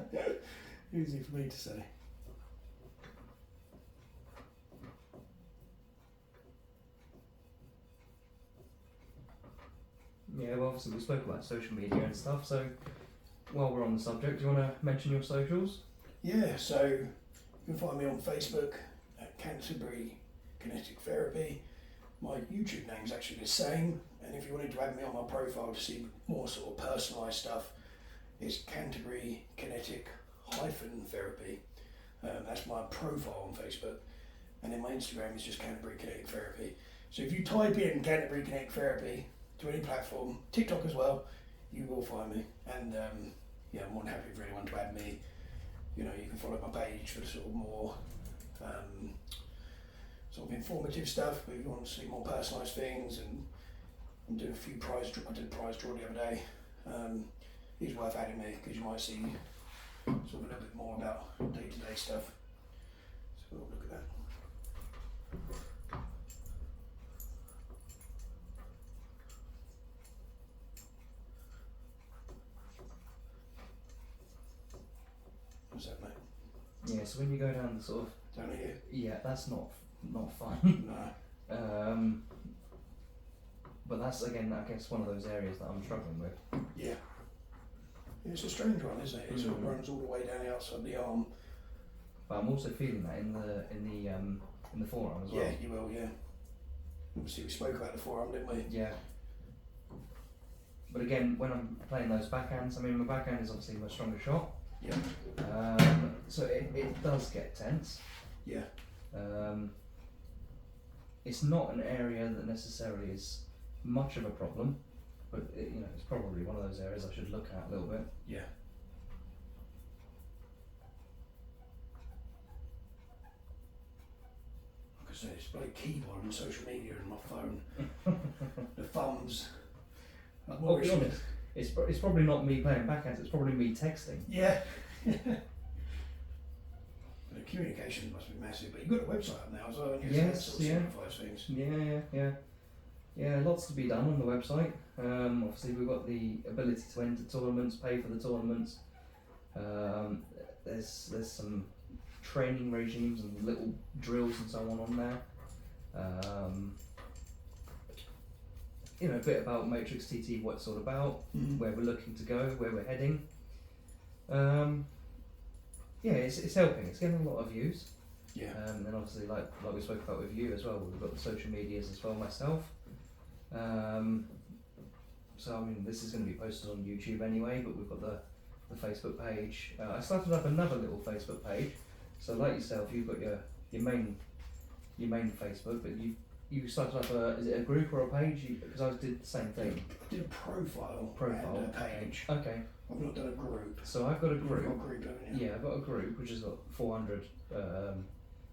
done. Easy for me to say. Yeah, well, obviously we spoke about social media and stuff, so while we're on the subject, do you want to mention your socials? Yeah, so you can find me on Facebook at Canterbury Kinetic Therapy. My YouTube name's actually the same, and if you wanted to add me on my profile to see more sort of personalised stuff, it's Canterbury Kinetic Therapy. That's my profile on Facebook, and then my Instagram is just Canterbury Kinetic Therapy. So if you type in Canterbury Kinetic Therapy to any platform, TikTok as well, you will find me. And I'm more than happy for anyone to add me. You can follow my page for the sort of more sort of informative stuff, but if you want to see more personalised things, and I'm doing a few prize draw. I did a prize draw the other day. It's worth adding me because you might see sort of a little bit more about day-to-day stuff. So we'll look at that. What's that, mate? Yeah, so when you go down the sort of... Down here? Yeah, that's not fun. No. But that's, again, I guess one of those areas that I'm struggling with. Yeah. It's a strange one, isn't it? It sort of runs all the way down the outside of the arm. But I'm also feeling that in the forearm as well. Yeah, you will, yeah. Obviously we spoke about the forearm, didn't we? Yeah. But again, when I'm playing those backhands, I mean, my backhand is obviously my stronger shot. Yeah. So it does get tense. Yeah. It's not an area that necessarily is much of a problem, but it's probably one of those areas I should look at a little bit. Yeah. Like I say, it's like keyboard and social media and my phone. The thumbs. I'll be honest, it's probably not me playing backhands, it's probably me texting. Yeah. The communication must be massive, but you've got a website up now as well, and Yes, that sort of simplifies things. Yeah, lots to be done on the website. Obviously we've got the ability to enter tournaments, pay for the tournaments. There's some training regimes and little drills and so on there. A bit about Matrix TT, what it's all about, where we're looking to go, where we're heading. It's helping. It's getting a lot of views. Yeah. And then obviously, like we spoke about with you as well, we've got the social medias as well myself. So I mean, this is going to be posted on YouTube anyway, but we've got the Facebook page. I started up another little Facebook page. So like yourself, you've got your main Facebook, but you started up is it a group or a page? Because I did the same thing. I did a profile and a page. Okay. I've not done a group. So I've got a group. You've got a group, haven't you? Yeah, I've got a group which has got 400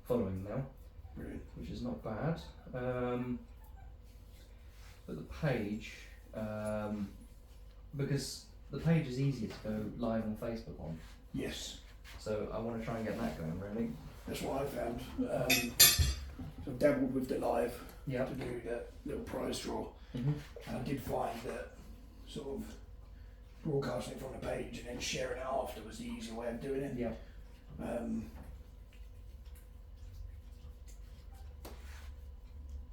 following now. Brilliant. Which is not bad. But the page, because the page is easier to go live on Facebook on. Yes. So I want to try and get that going really. That's what I found. So I've dabbled with the live Yeah. to do that little prize draw, Mm-hmm. and I did find that sort of broadcasting it from the page and then sharing it after was the easier way of doing it. Yeah.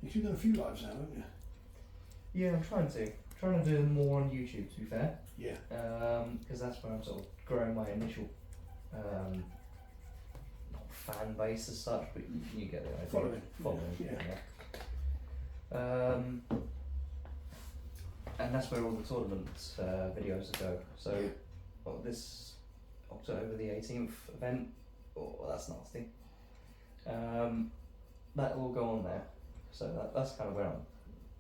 You've done a few lives now, haven't you? Yeah, I'm trying to do more on YouTube, to be fair. Yeah. Because that's where I'm sort of growing my initial, not fan base as such, but you get the idea. Following. Yeah. And that's where all the tournament videos go. So this October the 18th event, that's nasty. That will go on there. So that's kind of where I'm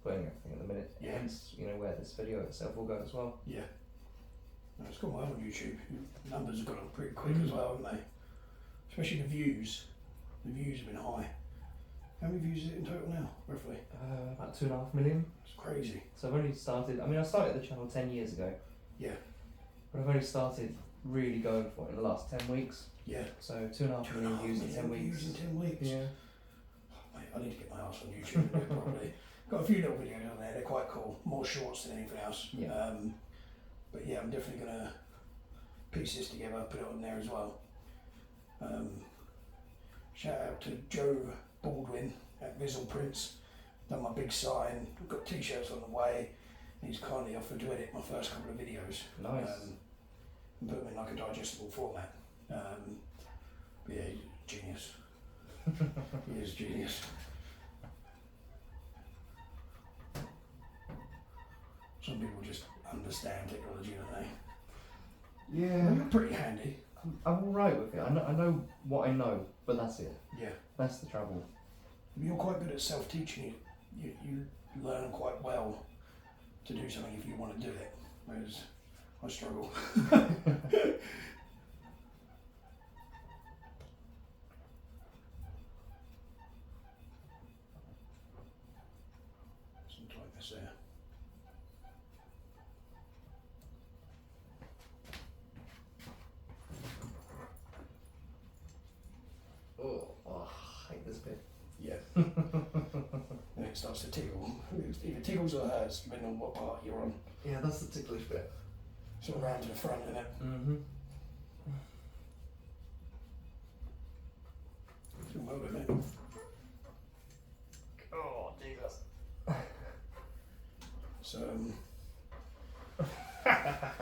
putting everything at the minute. Yeah. Hence, where this video itself will go as well. Yeah. No, it's gone well on YouTube. The numbers have gone up pretty quick as well, haven't they? Especially the views. The views have been high. How many views is it in total now, roughly? About 2.5 million. It's crazy. So I've only started. I started the channel 10 years ago. Yeah. But I've only started really going for it in the last 10 weeks. Yeah. So 2.5 million views in 10 weeks. Views in 10 weeks. Yeah. Oh, mate, I need to get my ass on YouTube probably. Got a few little videos on there. They're quite cool. More shorts than anything else. Yeah. But yeah, I'm definitely gonna piece this together, put it on there as well. Shout out to Joe Baldwin at Visual Prints. Done my big sign. I've got t-shirts on the way. He's kindly offered to edit my first couple of videos. Nice. And put them in like a digestible format. But yeah, he's a genius. He is a genius. Some people just understand technology, don't they? Yeah. Well, you're pretty handy. I'm alright with it. I know what I know, but that's it. Yeah. That's the trouble. You're quite good at self-teaching. You learn quite well to do something if you want to do it, whereas I struggle. Something like this there. Oh, I hate this bit. Yeah. And it starts to tickle. It either tickles or hurts, depending on what part you're on. Yeah, that's the ticklish bit. Sort of round to the front, isn't it? Mm-hmm. Doing well with it. Oh, Jesus. So, I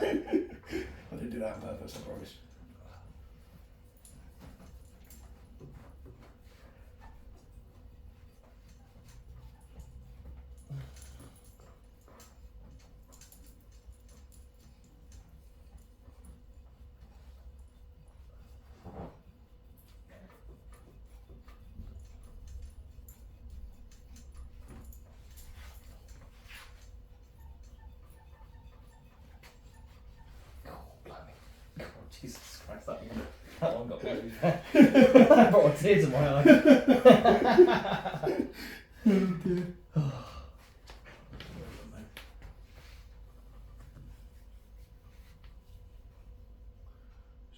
didn't do that on purpose, I promise. Jesus Christ, that one got really bad. I brought tears in my eye.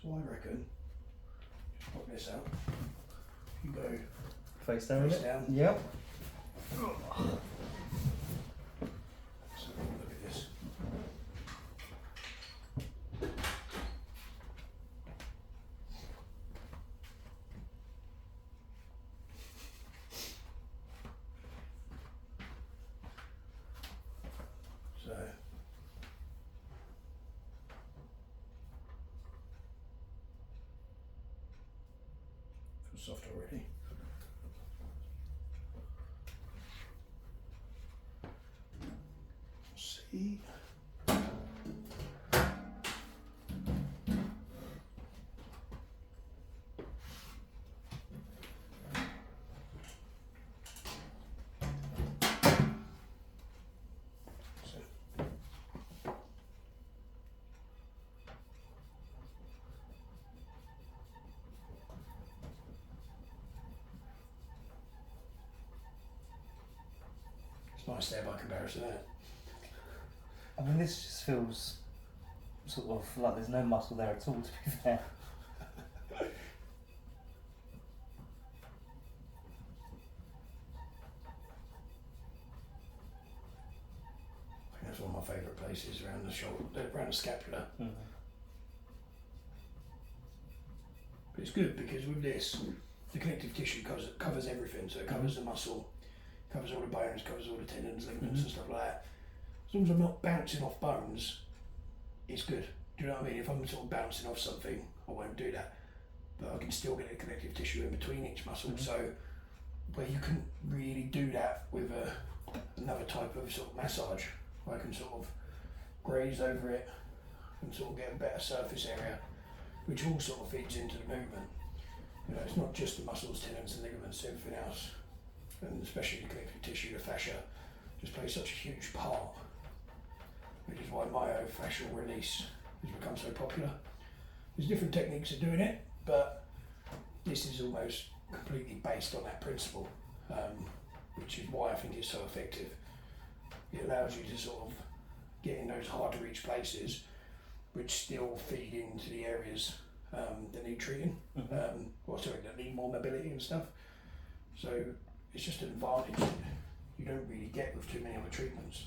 So I reckon, just pop this out. You go Face down, face innit? down. Yep. So look at this. So feels soft already. See. It's nice there by comparison, isn't it? This just feels sort of like there's no muscle there at all, to be fair. places around the shoulder, around the scapula. Mm. But it's good because with this, the connective tissue covers everything. So it covers the muscle, covers all the bones, covers all the tendons, ligaments, and stuff like that. As long as I'm not bouncing off bones, it's good. Do you know what I mean? If I'm sort of bouncing off something, I won't do that. But I can still get a connective tissue in between each muscle. So where you can really do that with another type of sort of massage, where I can sort of graze over it and sort of get a better surface area, which all sort of feeds into the movement. You know, it's not just the muscles, tendons and ligaments, everything else, and especially the connective tissue, the fascia, just plays such a huge part, which is why myofascial release has become so popular. There's different techniques of doing it, but this is almost completely based on that principle, which is why I think it's so effective. It allows you to sort of get in those hard to reach places, which still feed into the areas that need treating, or sorry, that need more mobility and stuff. So it's just an advantage that you don't really get with too many other treatments.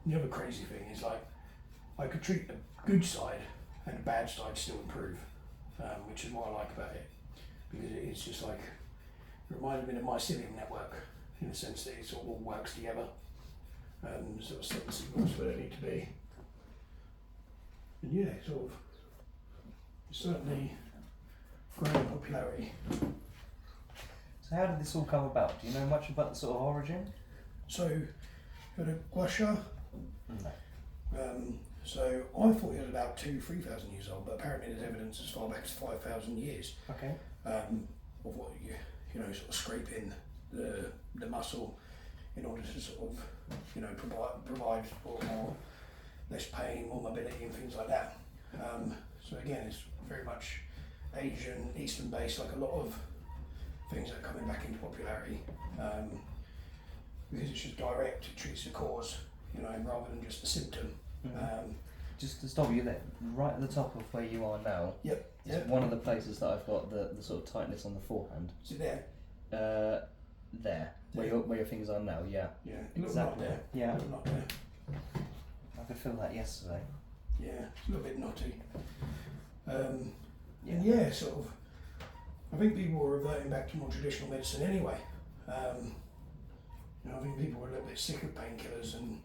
The other crazy thing is, like, I could treat the good side and the bad side still improve, which is what I like about it, because it's just like, it reminds me of the mycelium network in the sense that it sort of all works together, sort of set the signals where they need to be. And yeah, sort of, it's certainly grown in popularity. So how did this all come about? Do you know much about the sort of origin? So, for the gua sha, No. so I thought it was about 2,000-3,000 years old, but apparently there's evidence as far back as 5,000 years Okay. of what you know, sort of scraping the muscle in order to sort of, you know, provide for more less pain, more mobility and things like that. So again, it's very much Asian, Eastern based, like a lot of things that are coming back into popularity, because it's just direct, it treats the cause, you know, rather than just the symptom. Just to stop you there, right at the top of where you are now, Yep. is one of the places that I've got the sort of tightness on the forehand. Is it there? There, where Yeah. your fingers are now, yeah. Yeah. A little Exactly. knot there. Yeah. A little knot there. I could feel that yesterday. Yeah, it's a little bit knotty. And Yeah. yeah, sort of, I think people were reverting back to more traditional medicine anyway. You know, I think people were a little bit sick of painkillers and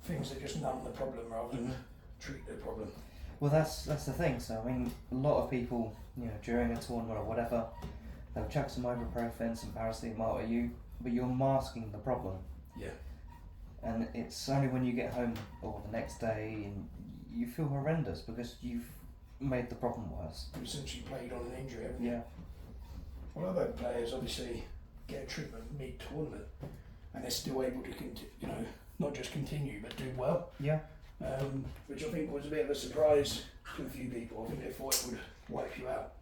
things that just numb the problem rather than treat the problem. Well, that's the thing. So I mean, a lot of people, you know, during a tournament or whatever, they'll chuck some ibuprofen, some paracetamol at you, but you're masking the problem. Yeah. And it's only when you get home or the next day and you feel horrendous because you've made the problem worse. You essentially played on an injury, haven't you? Yeah. Well, I've had players obviously get a treatment mid-tournament and they're still able to, you know, not just continue but do well. Yeah. Which I think was a bit of a surprise to a few people. I think they thought it would wipe you out.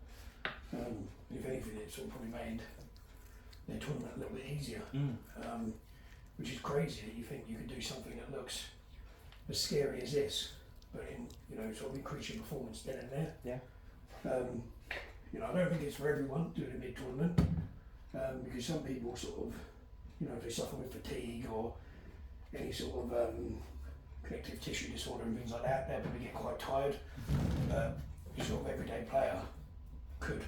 If anything, it sort of probably made their tournament a little bit easier. Which is crazy that you think you could do something that looks as scary as this, but in, you know, sort of increase your performance then and there. Yeah. You know, I don't think it's for everyone doing a mid-tournament, because some people sort of, you know, if they suffer with fatigue or any sort of connective tissue disorder and things like that, they'll probably get quite tired. Your sort of everyday player could.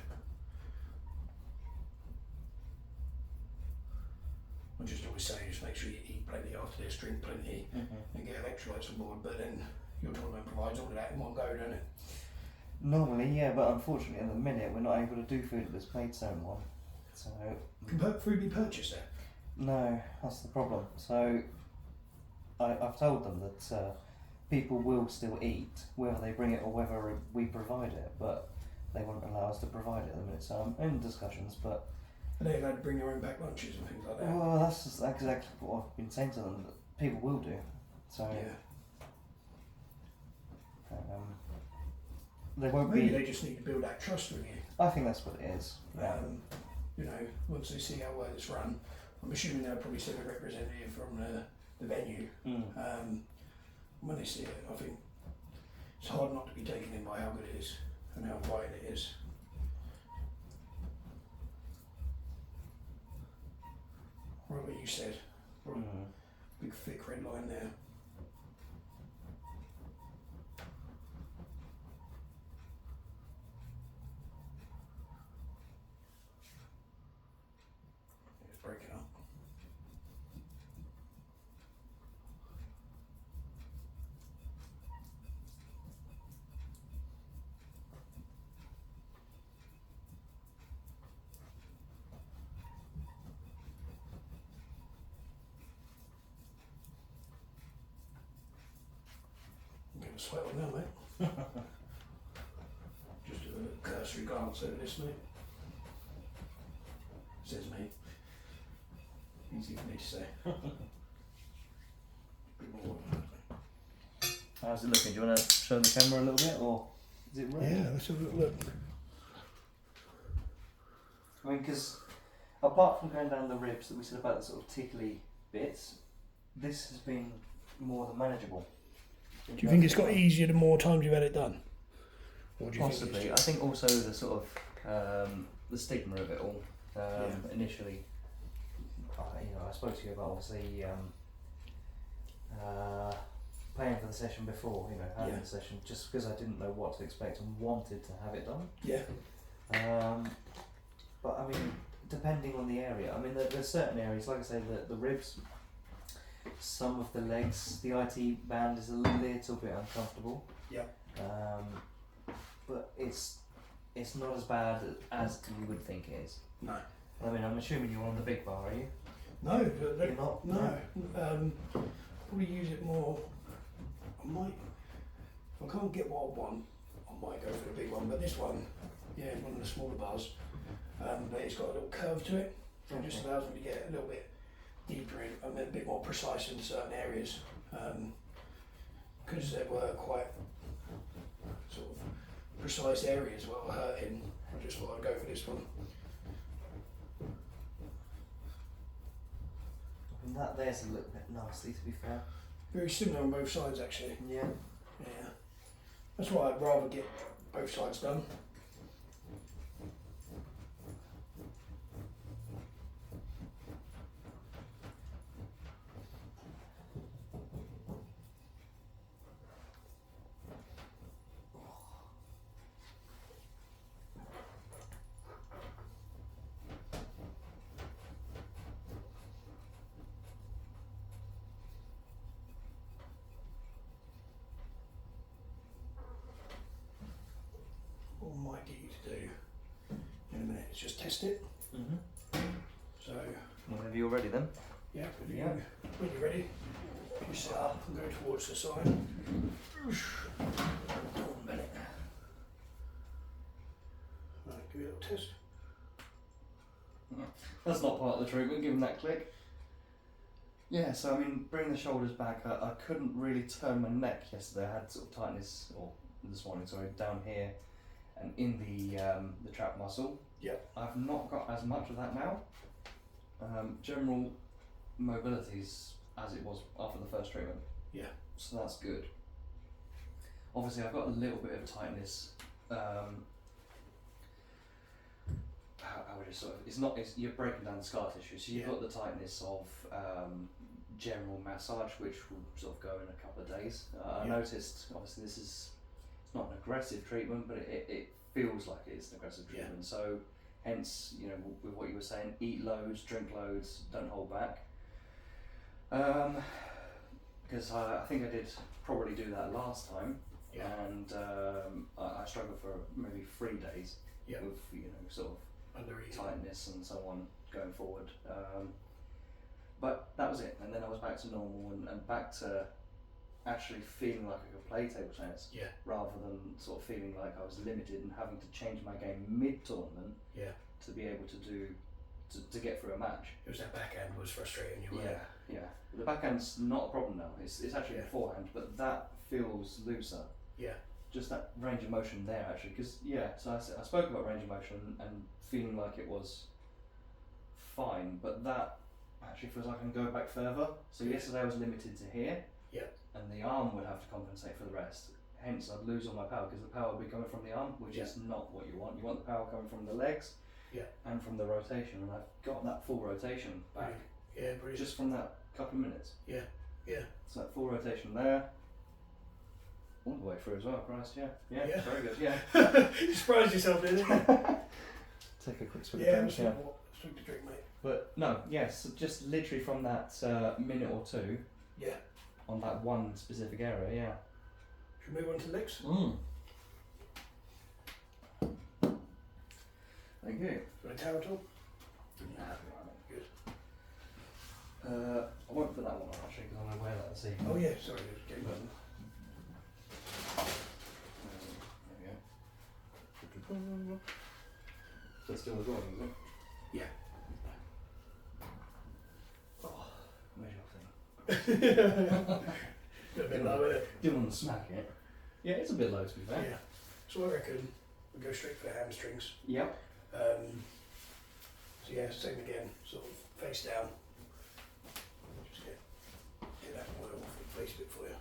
I just always say, just make sure you eat plenty after this, drink plenty, and get electrolytes on board, but then your tournament provides all of that in one go, doesn't it? Normally, yeah, but unfortunately at the minute we're not able to do food at this Maidstone one. So Can food be purchased there? no, that's the problem. So I've told them that people will still eat, whether they bring it or whether we provide it, but they won't allow us to provide it at the minute. So I'm in discussions, but And they're allowed to bring their own packed lunches and things like that. well, that's just exactly what I've been saying to them. That people will do. So Yeah. they won't Maybe be. they just need to build that trust with you. I think that's what it is. Yeah. You know, once they see how well it's run, I'm assuming they'll probably send a representative from the venue. When they see it, I think it's hard not to be taken in by how good it is and how wide it is. Right, what you said. Big thick red line there. Let's break it up. I'm getting a sweat on now, mate. Just do a little cursory glance over this, mate. Says me. Easy for me to say. Bit more. How's it looking? Do you want to show the camera a little bit, or is it ready? Yeah, let's have a little look. I mean, because apart from going down the ribs that we said about the sort of tickly bits, this has been more than manageable. Do you think it's got easier the more times you've had it done? Or do you Possibly. think I think also the sort of the stigma of it all. Yeah. Initially, I spoke to you about obviously paying for the session before, having Yeah. the session, just because I didn't know what to expect and wanted to have it done. Yeah. But I mean, depending on the area, I mean, there's certain areas, like I say, the ribs, some of the legs, the IT band is a little bit uncomfortable. Yeah. But it's not as bad as you would think it is. No. I mean, I'm assuming you're on the big bar, are you? No, You're not? No. Probably use it more. I might. If I can't get what I want, I might go for the big one. But this one, yeah, is one of the smaller bars. But it's got a little curve to it. So it just allows me to get a little bit deeper in, and a bit more precise in certain areas. Because there were quite sort of precise areas where I were hurting, I just thought I'd go for this one. I mean, that there's a little bit nasty, to be fair. Very similar on both sides, actually. Yeah. Yeah. That's why I'd rather get both sides done. What I might get you to do in a minute is just test it. Mm-hmm. So, Whenever you're ready then. yeah, if you, Yeah. when you're ready, you sit up and go towards the side. Hold on a minute. Right, give you a little test. That's not part of the treatment, give him that click. Yeah, so I mean, bring the shoulders back. I couldn't really turn my neck yesterday. I had sort of tightness, or this morning, sorry, down here and in the trap muscle. Yep. I've not got as much of that now. General mobility's as it was after the first treatment. Yeah. So that's good. Obviously, I've got a little bit of tightness. How would you sort of? You're breaking down the scar tissue, so you've Yeah. got the tightness of general massage, which will sort of go in a couple of days. I Yeah. noticed, obviously, it's not an aggressive treatment, but it feels like it's an aggressive Yeah. treatment. So, hence, with what you were saying, eat loads, drink loads, don't hold back. Because I think I did probably do that last time, Yeah. and I struggled for maybe 3 days Yeah. with sort of Under eating. tightness and so on going forward. But that was it, and then I was back to normal and back to actually feeling like I could play table tennis, Yeah. rather than sort of feeling like I was limited and having to change my game mid-tournament Yeah. to be able to to get through a match. It was that backhand was frustrating you, weren't it? Yeah. The backhand's not a problem now. It's actually Yeah. the forehand, but that feels looser. Yeah. Just that range of motion there, actually, because so I spoke about range of motion and feeling like it was fine, but that actually feels like I can go back further. So Yeah. yesterday I was limited to here, Yeah. and the arm would have to compensate for the rest. Hence, I'd lose all my power because the power would be coming from the arm, which is not what you want. You want the power coming from the legs Yeah. and from the rotation, and I've got that full rotation back. Yeah, brilliant. just from that couple of minutes. Yeah. So that full rotation there, all the way through as well. Christ, yeah, Yeah. very good. Yeah. You surprised yourself, didn't you? Take a quick swig of Yeah, drink. Yeah. Swig to drink, mate. But no, yes, just literally from that minute or two. Yeah. On that one specific area, yeah. Should we move on to legs? Thank you. Got a towel at all? Good. I won't put that one on actually because I'm going to wear that this evening. Oh yeah, sorry, it was game But, button. there we go. So it's still recording, is it? Yeah. Oh, where's your thing? A bit low, isn't it? Didn't want to smack it. Yeah, it's a bit low to be fair. Yeah. So I reckon we go straight for the hamstrings. Yep. So yeah, same again, sort of face down. Just get that oil off the face bit for you.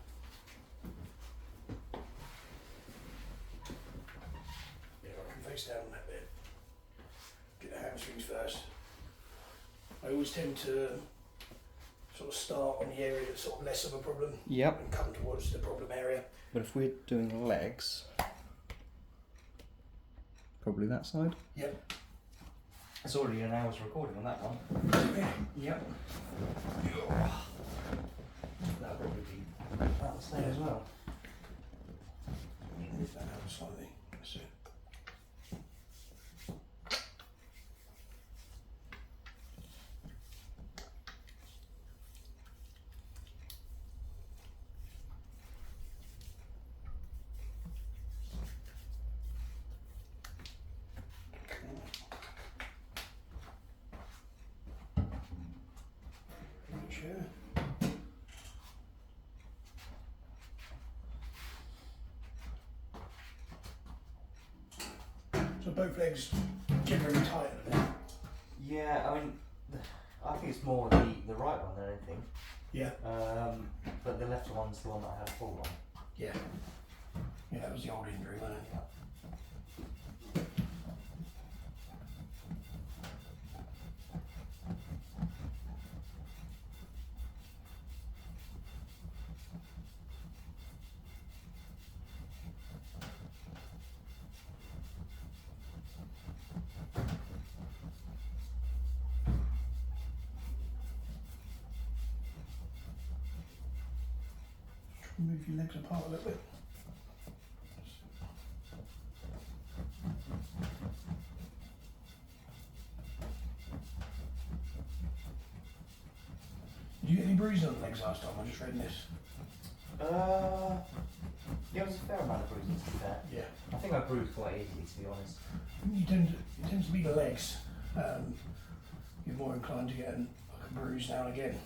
Yeah, I can face down that bit. Get the hamstrings first. I always tend to sort of start on the area that's sort of less of a problem Yep. and come towards the problem area. But if we're doing legs, probably that side. Yep. It's already an hour's recording on that one. Yep. That'll probably be about the same as well. Move that out slightly. That's it. Sure. So both legs generally tight at the minute. Yeah, I mean, I think it's more the right one than anything. Yeah. But the left one's the one that I had full on. Yeah. Yeah, that was the old injury, wasn't it? Move your legs apart a little bit. Did you get any bruises on the legs last time? I just read this. Yeah, it was a fair amount of bruising to be fair. Yeah. I think I bruised quite easily to be honest. It tends to be the legs. You're more inclined to get like a bruise now and again.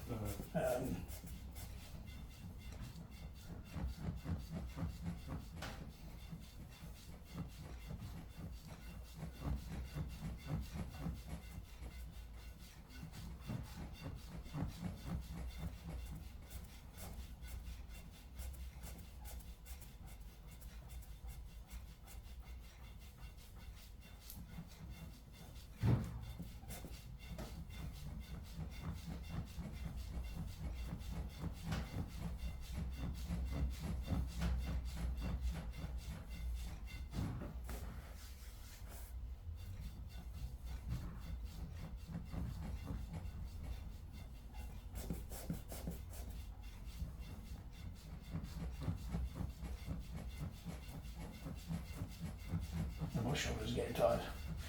My shoulders are getting tired.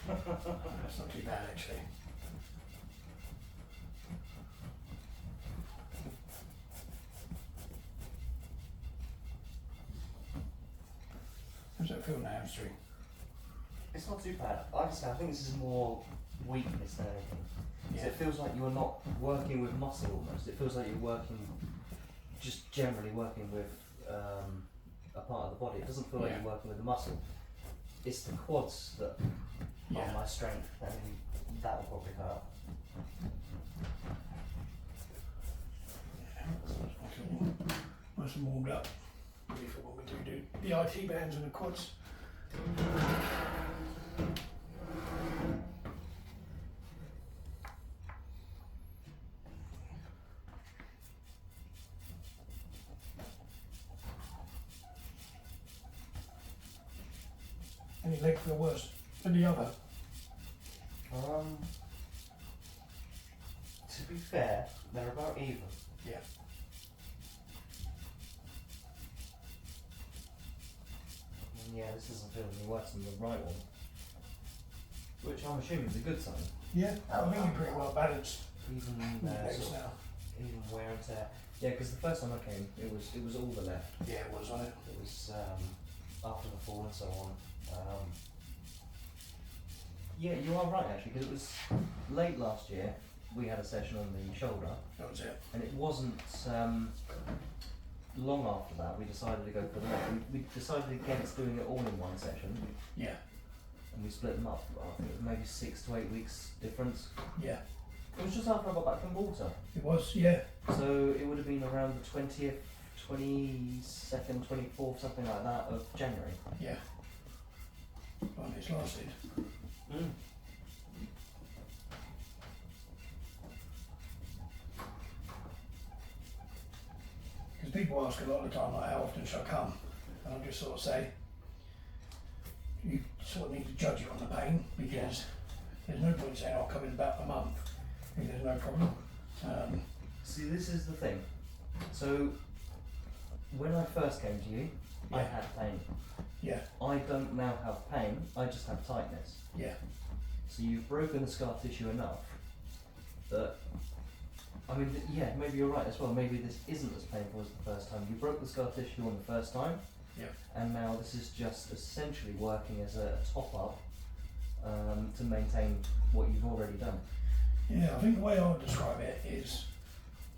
That's not too bad actually. How's that feel in the hamstring? It's not too bad. Like I said, I think this is more weakness than anything. So it feels like you're not working with muscle almost. It feels like you're working, just generally working with a part of the body. It doesn't feel like you're working with the muscle. It's the quads that are my strength, and that will probably hurt. Nice and warmed up. Ready for what we do. The IT bands and the quads. Any leg feel worse than the other? To be fair, they're about even. Yeah. Yeah, this isn't feeling any worse than the right one. Which I'm assuming is a good sign. Yeah, I think you're pretty well balanced. Even Legs sort of, now. even wear and tear. Yeah, because the first time I came, it was all the left. Yeah, it was, wasn't it? It was after the fall and so on. Yeah, you are right actually, because it was late last year. We had a session on the shoulder, That was it. and it wasn't long after that we decided to go for the leg. We decided against doing it all in one session, Yeah, and we split them up. I think it was maybe 6 to 8 weeks difference. yeah. It was just after I got back from Malta, It was, yeah. so it would have been around the 20th, 22nd, 24th, something like that of January. Yeah. Well, it's lasted. Mm. Because people ask a lot of the time, like, how often should I come? And I just sort of say, you sort of need to judge it on the pain, because there's no point saying I'll come in about a month if there's no problem. See, this is the thing. So, when I first came to you, I Yeah. had pain. Yeah, I don't now have pain, I just have tightness. yeah, So you've broken the scar tissue enough that, I mean, yeah, maybe you're right as well. Maybe this isn't as painful as the first time. You broke the scar tissue on the first time, yeah, and now this is just essentially working as a top up to maintain what you've already done. yeah. I think the way I would describe it is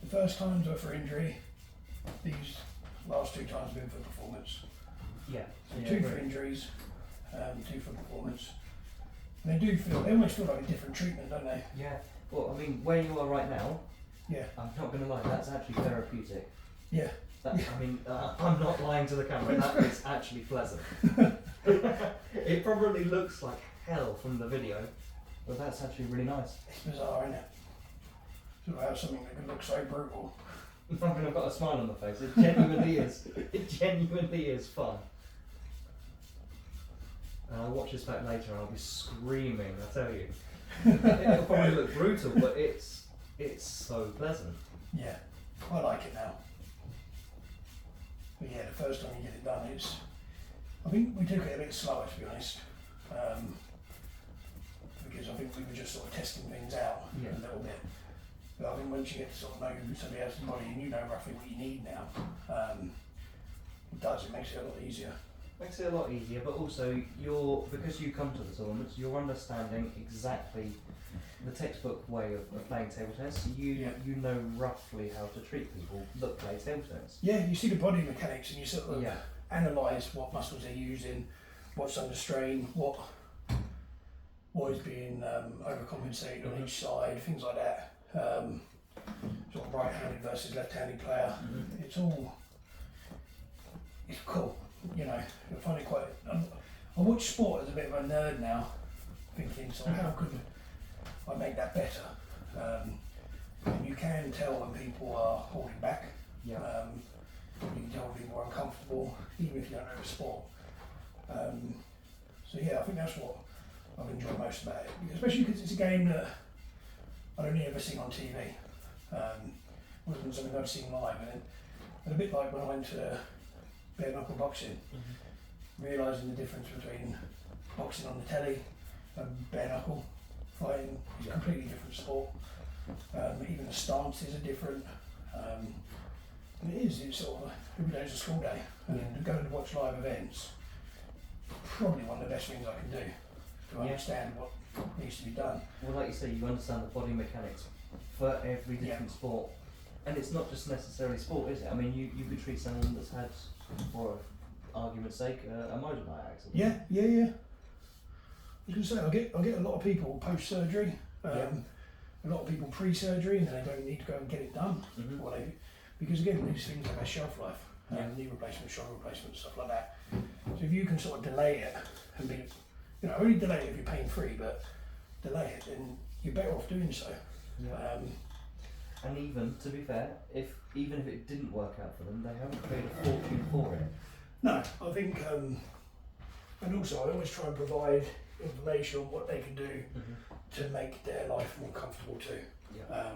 the first times were for injury, these last 2 times have been for performance. Yeah. So yeah, 2 for great. injuries, 2 for performance. And they almost feel like a different treatment, don't they? Yeah. Well, I mean, where you are right now, Yeah, I'm not going to lie, that's actually therapeutic. yeah, That, I mean, I'm not lying to the camera, that is actually pleasant. It probably looks like hell from the video, but that's actually really nice. it's bizarre, isn't it? To have something that can look so brutal. I mean, I've got a smile on my face, it genuinely is. It genuinely is fun. And I'll watch this back later and I'll be screaming, I tell you. It'll probably look brutal, but it's so pleasant. Yeah, I like it now. But yeah, the first time you get it done, I think we took it a bit slower, to be honest. Because I think we were just sort of testing things out Yeah. a little bit. But I think once you get to sort of know somebody else's body and you know roughly what you need now, it makes it a lot easier. Makes it a lot easier, but also because you come to the tournaments, you're understanding exactly the textbook way of playing table tennis. Yeah. You know roughly how to treat people that play table tennis. Yeah, you see the body mechanics and you sort of Yeah. analyse what muscles they're using, what's under strain, what is being overcompensated on each side, things like that. Sort of right-handed versus left-handed player. It's cool. You know, I find it quite. I watch sport as a bit of a nerd now, thinking, so how could I make that better? And you can tell when people are holding back. Yeah. You can tell when people are uncomfortable, even if you don't know the sport. So yeah, I think that's what I've enjoyed most about it, especially because it's a game that I'd only ever seen on TV. Wasn't something I've seen live, and a bit like when I went to bare knuckle boxing, realising the difference between boxing on the telly and bare knuckle fighting. It's a completely different sport. Even the stances are different. And it's sort of every day's a school day, and Yeah. to go and watch live events, probably one of the best things I can do to understand what needs to be done. Well, like you say, you understand the body mechanics for every Yeah. different sport, and it's not just necessarily sport, is it? I mean, you could treat someone that's had, for argument's sake, a motorbike accident. Yeah. I was going to say, I get a lot of people post-surgery, a lot of people pre-surgery, and they don't need to go and get it done. Mhm. Or because again, these things have a shelf life, Yeah. knee replacement, shoulder replacement, stuff like that. So if you can sort of delay it and be, only delay it if you're pain-free, but delay it, then you're better off doing so. Yeah. And even, to be fair, even if it didn't work out for them, they haven't paid a fortune for it. No, I think And also, I always try and provide information on what they can do to make their life more comfortable too. Yeah.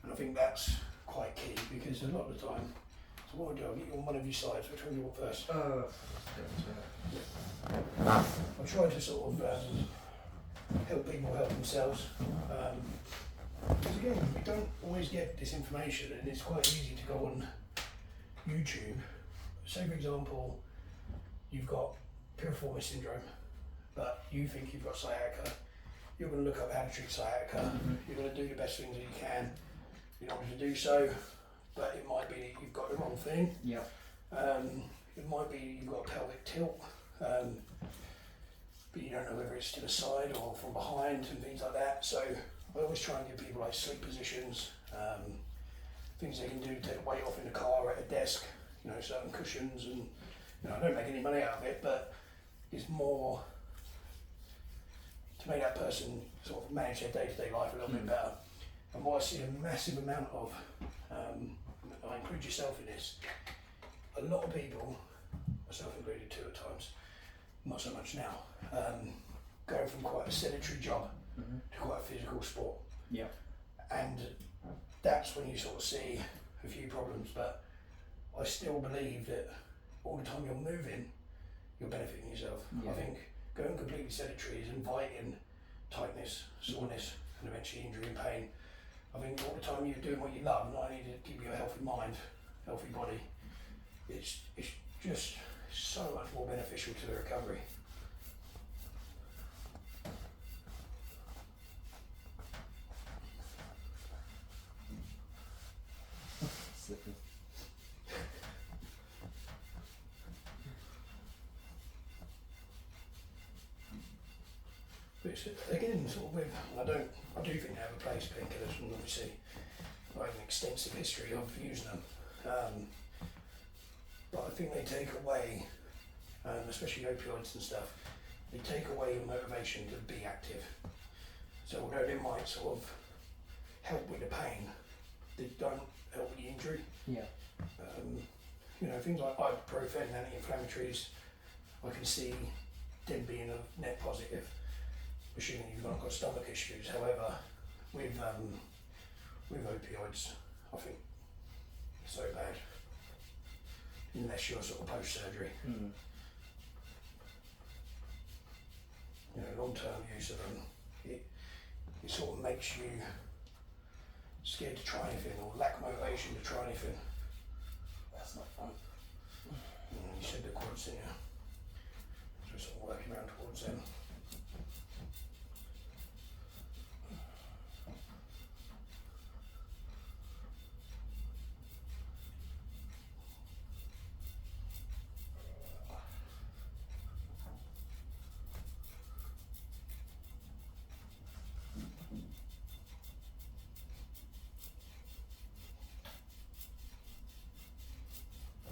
And I think that's quite key because a lot of the time, so what I'll do, I'll get you on one of your sides. Which one do you want first? I try to sort of help people help themselves. Because again, we don't always get this information, and it's quite easy to go on YouTube. Say, for example, you've got piriformis syndrome, but you think you've got sciatica. You're going to look up how to treat sciatica. You're going to do the best things that you can in order to do so, but it might be that you've got the wrong thing. Yeah. It might be you've got a pelvic tilt, but you don't know whether it's to the side or from behind and things like that. So I always try and give people like sleep positions, things they can do to take the weight off in the car or at a desk, you know, certain cushions, and you know, I don't make any money out of it, but it's more to make that person sort of manage their day-to-day life a little bit better. And what I see a massive amount of, I include yourself in this, a lot of people, myself included too at times, not so much now, going from quite a sedentary job to quite a physical sport. Yeah. And that's when you sort of see a few problems, but I still believe that all the time you're moving, you're benefiting yourself. Yeah. I think going completely sedentary is inviting tightness, soreness, and eventually injury and pain. I think all the time you're doing what you love, not only to give you a healthy mind, healthy body, it's just so much more beneficial to the recovery. Slippery. Which again, sort of with, I do think they have a place, painkillers, and obviously I have an extensive history of using them. But I think they take away, especially opioids and stuff, they take away your motivation to be active. So although they might sort of help with the pain, they don't help with the injury. Yeah. You know, things like ibuprofen, anti-inflammatories, I can see them being a net positive, assuming you've not got stomach issues. However, with opioids, I think it's so bad, unless you're sort of post-surgery. You know, long-term use of them, it sort of makes you scared to try anything or lack motivation to try anything. That's not fun. You said the quads, didn't you? So we're sort of working around towards them.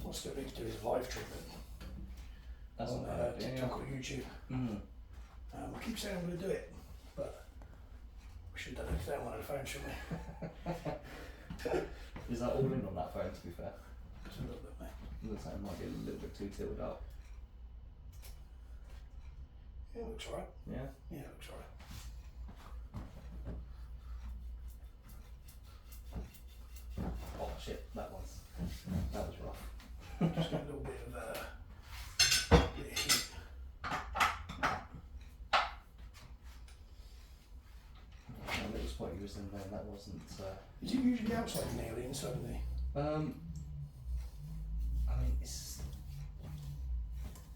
What I still need to do is live treatment That's on not bad. TikTok or YouTube. I keep saying I'm going to do it, but we should have done it today on one of the phones, shouldn't we? Is that all in on that phone, to be fair? Just a little bit, mate. Looks like it might be a little bit too tilted up. Yeah, it looks alright. Yeah? Yeah, it looks alright. Oh shit, that was rough. Just get a little bit of heat. That little spot you was in there, that wasn't. Is it usually outside the knee or the inside of the knee? I mean, it's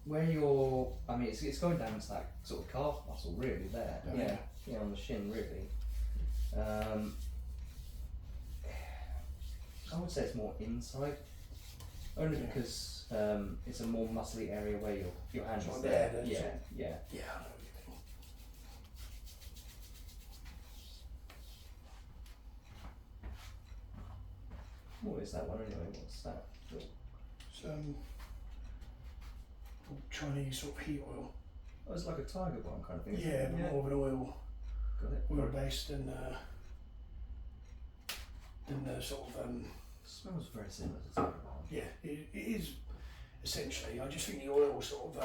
where you're. I mean, it's going down to that sort of calf muscle, really. There, Yeah. yeah, on the shin, really. I would say it's more inside, only Yeah. because it's a more muscly area where your hand It's is like there. there, Yeah, that's it. yeah. Yeah, I know what you mean. What is that one anyway? What's that? It's Chinese sort of heat oil. Oh, it's like a tiger balm kind of thing. Isn't Yeah, it? but more of an oil Got it. based than the sort of Smells very similar to tiger balm. yeah. It is. essentially. I just think the oil sort of,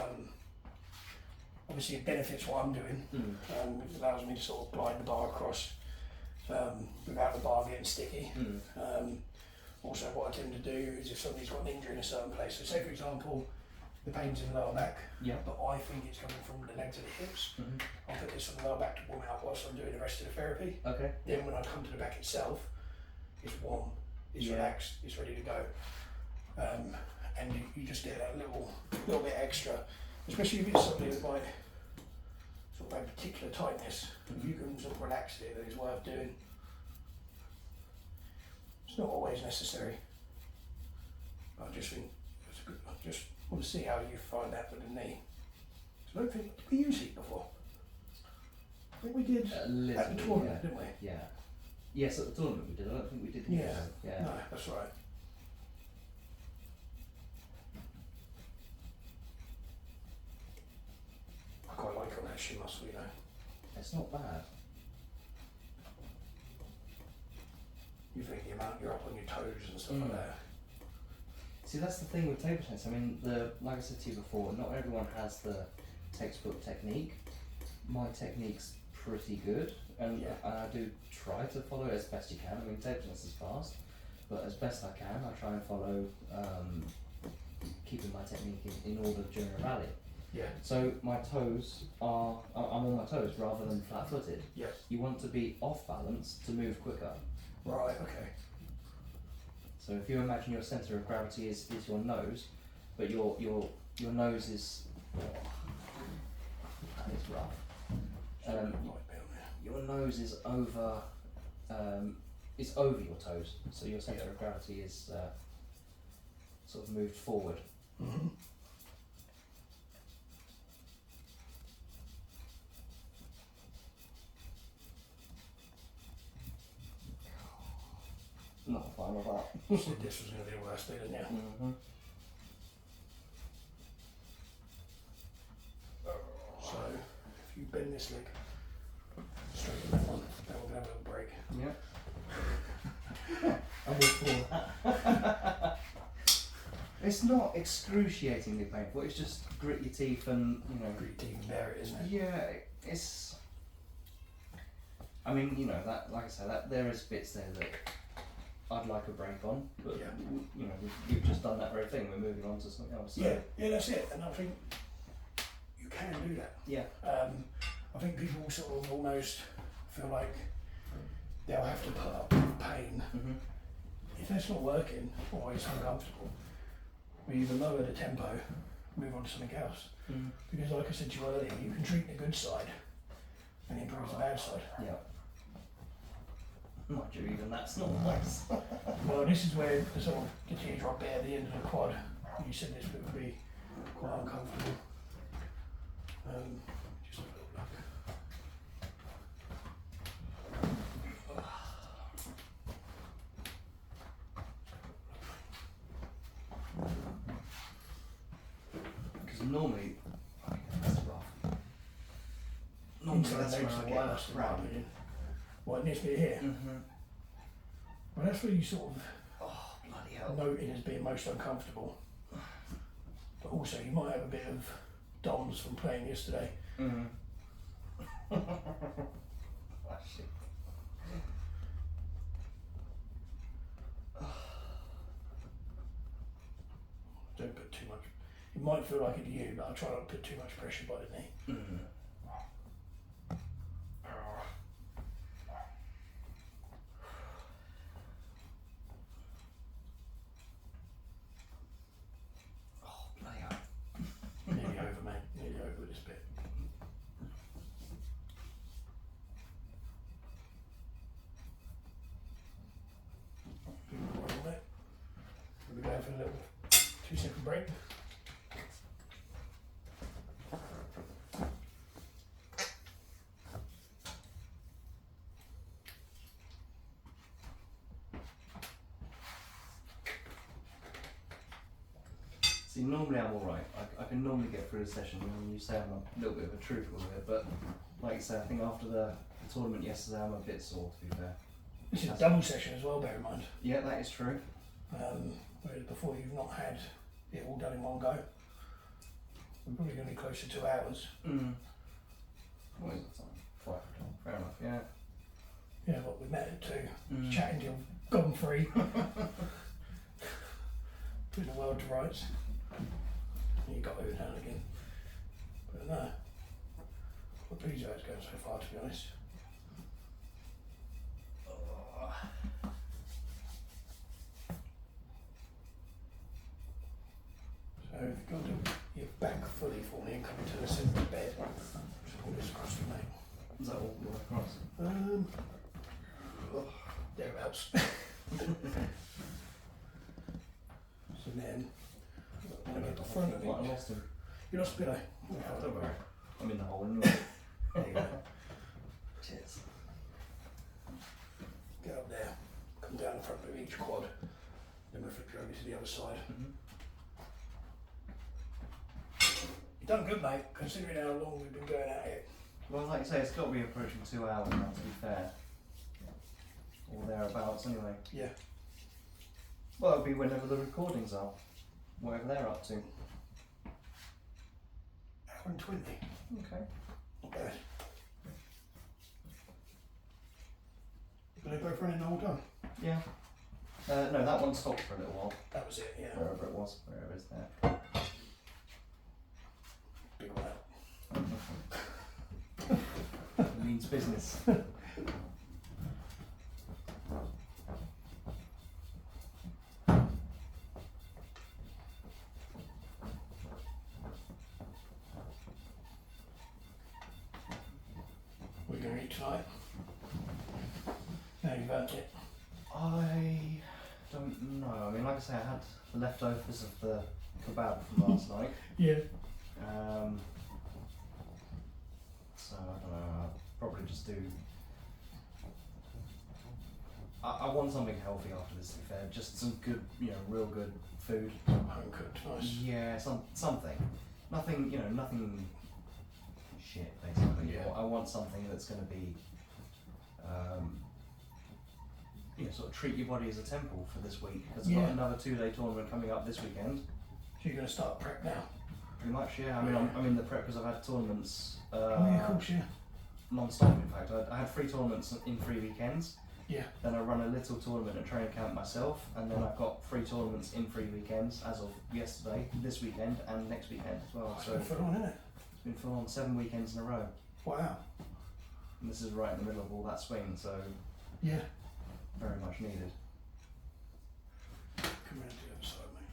obviously it benefits what I'm doing. It allows me to sort of glide the bar across without the bar getting sticky. Also what I tend to do is if somebody's got an injury in a certain place, so say for example, the pain's in the lower back, but I think it's coming from the leg to the hips, I'll put this on the lower back to warm it up whilst I'm doing the rest of the therapy. Okay. Then when I come to the back itself, it's warm, it's relaxed, it's ready to go. And you just get that little bit extra, especially if it's something that might sort of have particular tightness. If you can sort of relax it, then it's worth doing. It's not always necessary. I just think it's good. I just want to see how you find that with the knee. So I don't think, did we use heat before? I think we did A little at the tournament, didn't we? Yeah. Yes, at the tournament we did. I don't think we did. Yeah. No, that's right. I quite like on that shin muscle, you know. It's not bad. You think the amount you're up on your toes and stuff like that. See, that's the thing with table tennis. I mean, like I said to you before, not everyone has the textbook technique. My technique's pretty good, and I do try to follow it as best you can. I mean, table tennis is fast, but as best I can, I try and follow keeping my technique in order during a rally. Yeah. So my toes I'm on my toes rather than flat-footed. Yes. You want to be off balance to move quicker. Right, okay. So if you imagine your centre of gravity is your nose, but your nose is that is rough. Your nose is over your toes, so your centre of gravity is sort of moved forward. Mm-hmm. Not a fan of that. You said this was going to be the worst bit, didn't you? Mm-hmm. So, if you bend this leg straight in that one, then we're going to have a little break. Yeah. I will fall. It's not excruciatingly painful, it's just grit your teeth and, you know. Grit your teeth and bear it, isn't it? Yeah, it's. I mean, you know, that, like I say, that there is bits there that I'd like a break on, but you know, we've just done that very thing. We're moving on to something else. So. Yeah, that's it. And I think you can do that. Yeah. I think people sort of almost feel like they'll have to put up with pain. Mm-hmm. If that's not working or it's uncomfortable, we either lower the tempo, move on to something else. Mm-hmm. Because, like I said to you earlier, you can treat the good side and improve the bad side. Yeah. Mind you, even that's not nice. Well, this is where the sort of the teardrop bit at the end of the quad. You said this bit would be quite uncomfortable. Just a little look. Because normally, that's rough. Normally Inside that's legs where are I get worse, in my round. opinion. What, this bit here? Mm-hmm. Well, that's where you sort of Oh, bloody hell. noted as being most uncomfortable. But also, you might have a bit of DOMS from playing yesterday. Mm-hmm. Oh, shit. Don't put too much. It might feel like it to you, but I try not to put too much pressure by the knee. Mm-hmm. Oh, bloody hell. Nearly over, mate. Nearly over with this bit. Right, mate. We'll be going for a little 2-second break. See, normally I'm alright. I can normally get through the session when you say I'm a little bit of a trooper with it, but like you say, I think after the tournament yesterday I'm a bit sore, to be fair. This is a double session as well, bear in mind. Yeah, that is true. Whereas before you've not had it all done in one go. We're probably going to be close to 2 hours. What is it? Fair enough, yeah. Yeah, but we met at 2, chatting till gone free. Putting the world to rights. You got over down again. But no. I'm pleased how it's going so far, to be honest. So if you've got your back fully for me and come to the centre of the bed, just pull this across the mate. Is that all the way across? Thereabouts. So then, when I get to the front of it, I lost him. you lost a pillow. Don't worry. I'm in the hole anyway. There you go. Cheers. Get up there, come down the front of each quad, then we'll flip you over to the other side. You've done good, mate, considering how long we've been going at it. Well, like you say, it's got to be approaching 2 hours now, to be fair. Or thereabouts, anyway. Yeah. Well, it'll be whenever the recordings are. Whatever they're up to. Hour and 20. Okay. Not bad. Were they both running the whole time? Yeah. No, that one stopped for a little while. That was it, yeah. Wherever it was. Wherever it's there. Big one out. Means business. We're going to eat tonight. Now you've earned it. I don't know. I mean, like I say, I had the leftovers of the kebab from last night. Yeah. So I don't know. I'll probably just do. I want something healthy after this. To be fair, just some good, real good food. Home cooked, nice. Yeah, something. Nothing, nothing shit basically. Yeah. I want something that's going to be, sort of treat your body as a temple for this week. Because I've got Yeah. another 2-day tournament coming up this weekend. So you're going to start prep now? Pretty much, yeah. I mean, I'm in the prep because I've had tournaments Oh yeah, of course, yeah. non-stop. In fact, I had 3 tournaments in 3 weekends. Yeah. Then I run a little tournament at training camp myself, and then I've got 3 tournaments in 3 weekends as of yesterday, this weekend, and next weekend as well. It's So been full on, isn't it? it's been full on 7 weekends in a row, Wow. and this is right in the middle of all that swing, so Yeah. very much needed. Come round to the other side, mate.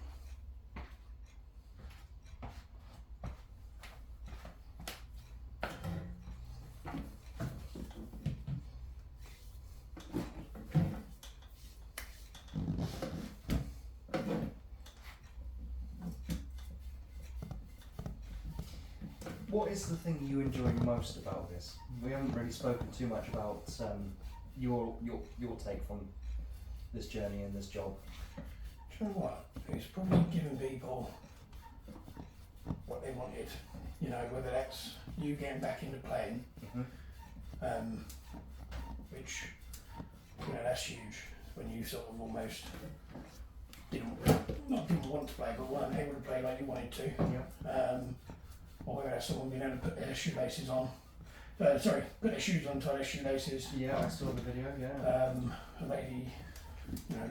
What is the thing you enjoy most about this? We haven't really spoken too much about your take from this journey and this job. Do you know what? It's probably giving people what they wanted. Whether that's you getting back into playing, which, that's huge. When you sort of almost didn't want to play, but weren't able to play like you wanted to. Yeah. Or whether that's someone being able to put their shoelaces on. Put their shoes on, tie their shoelaces. Yeah, I saw the video. Yeah. A lady,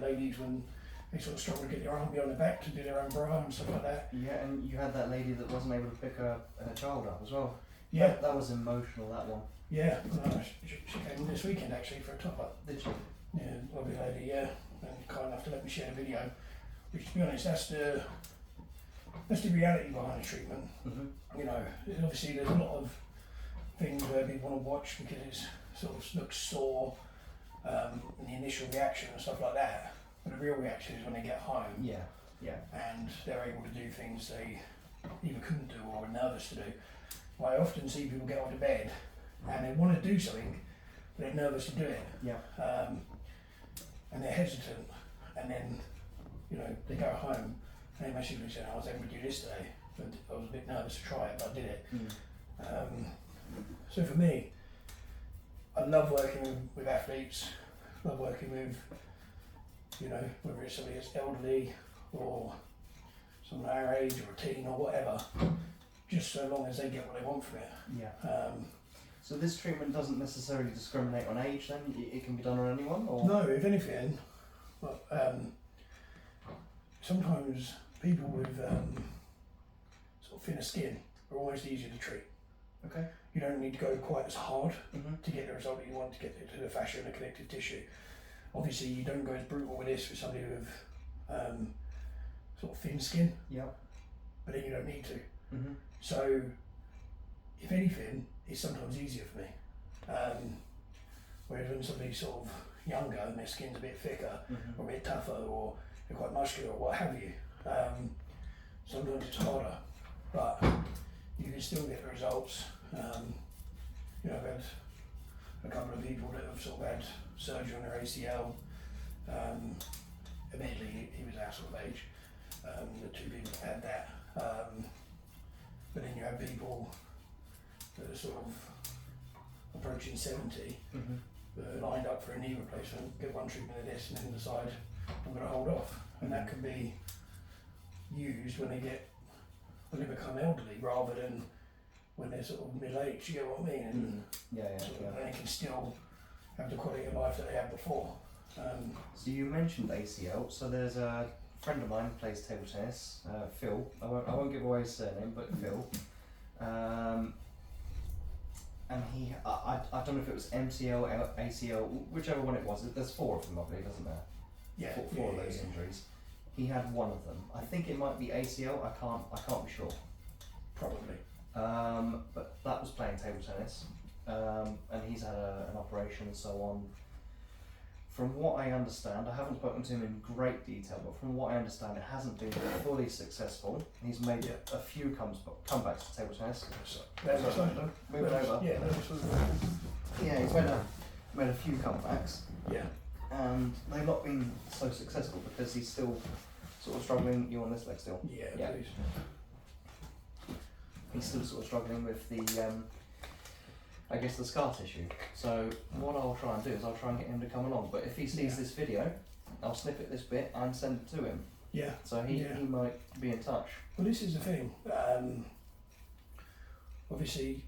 ladies when they sort of struggle to get their arm behind their back to do their own bra and stuff like that. Yeah, and you had that lady that wasn't able to pick her child up as well. Yeah. That was emotional. That one. Yeah, she came this weekend actually for a top up. Did she? Yeah, lovely lady, yeah, and kind enough to let me share the video. Which, to be honest, that's the reality behind the treatment. Obviously there's a lot of things where people want to watch because it sort of looks sore, and the initial reaction and stuff like that. But the real reaction is when they get home. Yeah. Yeah. And they're able to do things they either couldn't do or were nervous to do. Well, I often see people get out of bed and they want to do something, but they're nervous to do it. Yeah. And they're hesitant, and then, they go home and they basically say, I was able to do this today, but I was a bit nervous to try it, but I did it. So for me, I love working with athletes, love working with, whether it's somebody that's elderly or, someone our age or a teen or whatever, just so long as they get what they want from it. Yeah. So this treatment doesn't necessarily discriminate on age then? It can be done on anyone? Or? No, if anything, well, sometimes people with sort of thinner skin are almost easier to treat. Okay. You don't need to go quite as hard Mm-hmm. to get the result that you want to get to the fascia and the connective tissue. Obviously, you don't go as brutal with this with somebody with sort of thin skin, Yep. but then you don't need to. Mm-hmm. So, if anything, it's sometimes easier for me. Whereas when somebody's sort of younger and their skin's a bit thicker Mm-hmm. or a bit tougher or they're quite muscular or what have you, sometimes it's harder, but you can still get the results. You know, I've had a couple of people that have sort of had surgery on their ACL. Admittedly, he was our sort of age. The two people that had that. But then you have people that are sort of approaching 70 Mm-hmm. that are lined up for a knee replacement, get one treatment of this and then decide I'm going to hold off. And that can be used when they become elderly rather than when they're sort of middle-aged, you get what I mean? And Yeah, sort of yeah. they can still have the quality of life that they had before. So you mentioned ACL. So there's a friend of mine who plays table tennis, Phil. I won't give away his surname, but Phil. And I don't know if it was MCL, ACL, whichever one it was. There's 4 of them, I believe, isn't there? Yeah, Four of those injuries. He had one of them. I think it might be ACL. I can't be sure. probably. But that was playing table tennis, and he's had an operation and so on. From what I understand, I haven't spoken to him in great detail, but from what I understand, it hasn't been fully successful. He's made a few comebacks to table tennis. Moving over. Yeah, Yeah, he's made a few comebacks, yeah, and they've not been so successful because he's still sort of struggling. You on this leg still? yeah, Yeah. please. He's still sort of struggling with the, I guess, the scar tissue. So what I'll try and do is I'll try and get him to come along. But if he sees this video, I'll snippet this bit and send it to him. Yeah. So he might be in touch. Well, this is the thing. Obviously,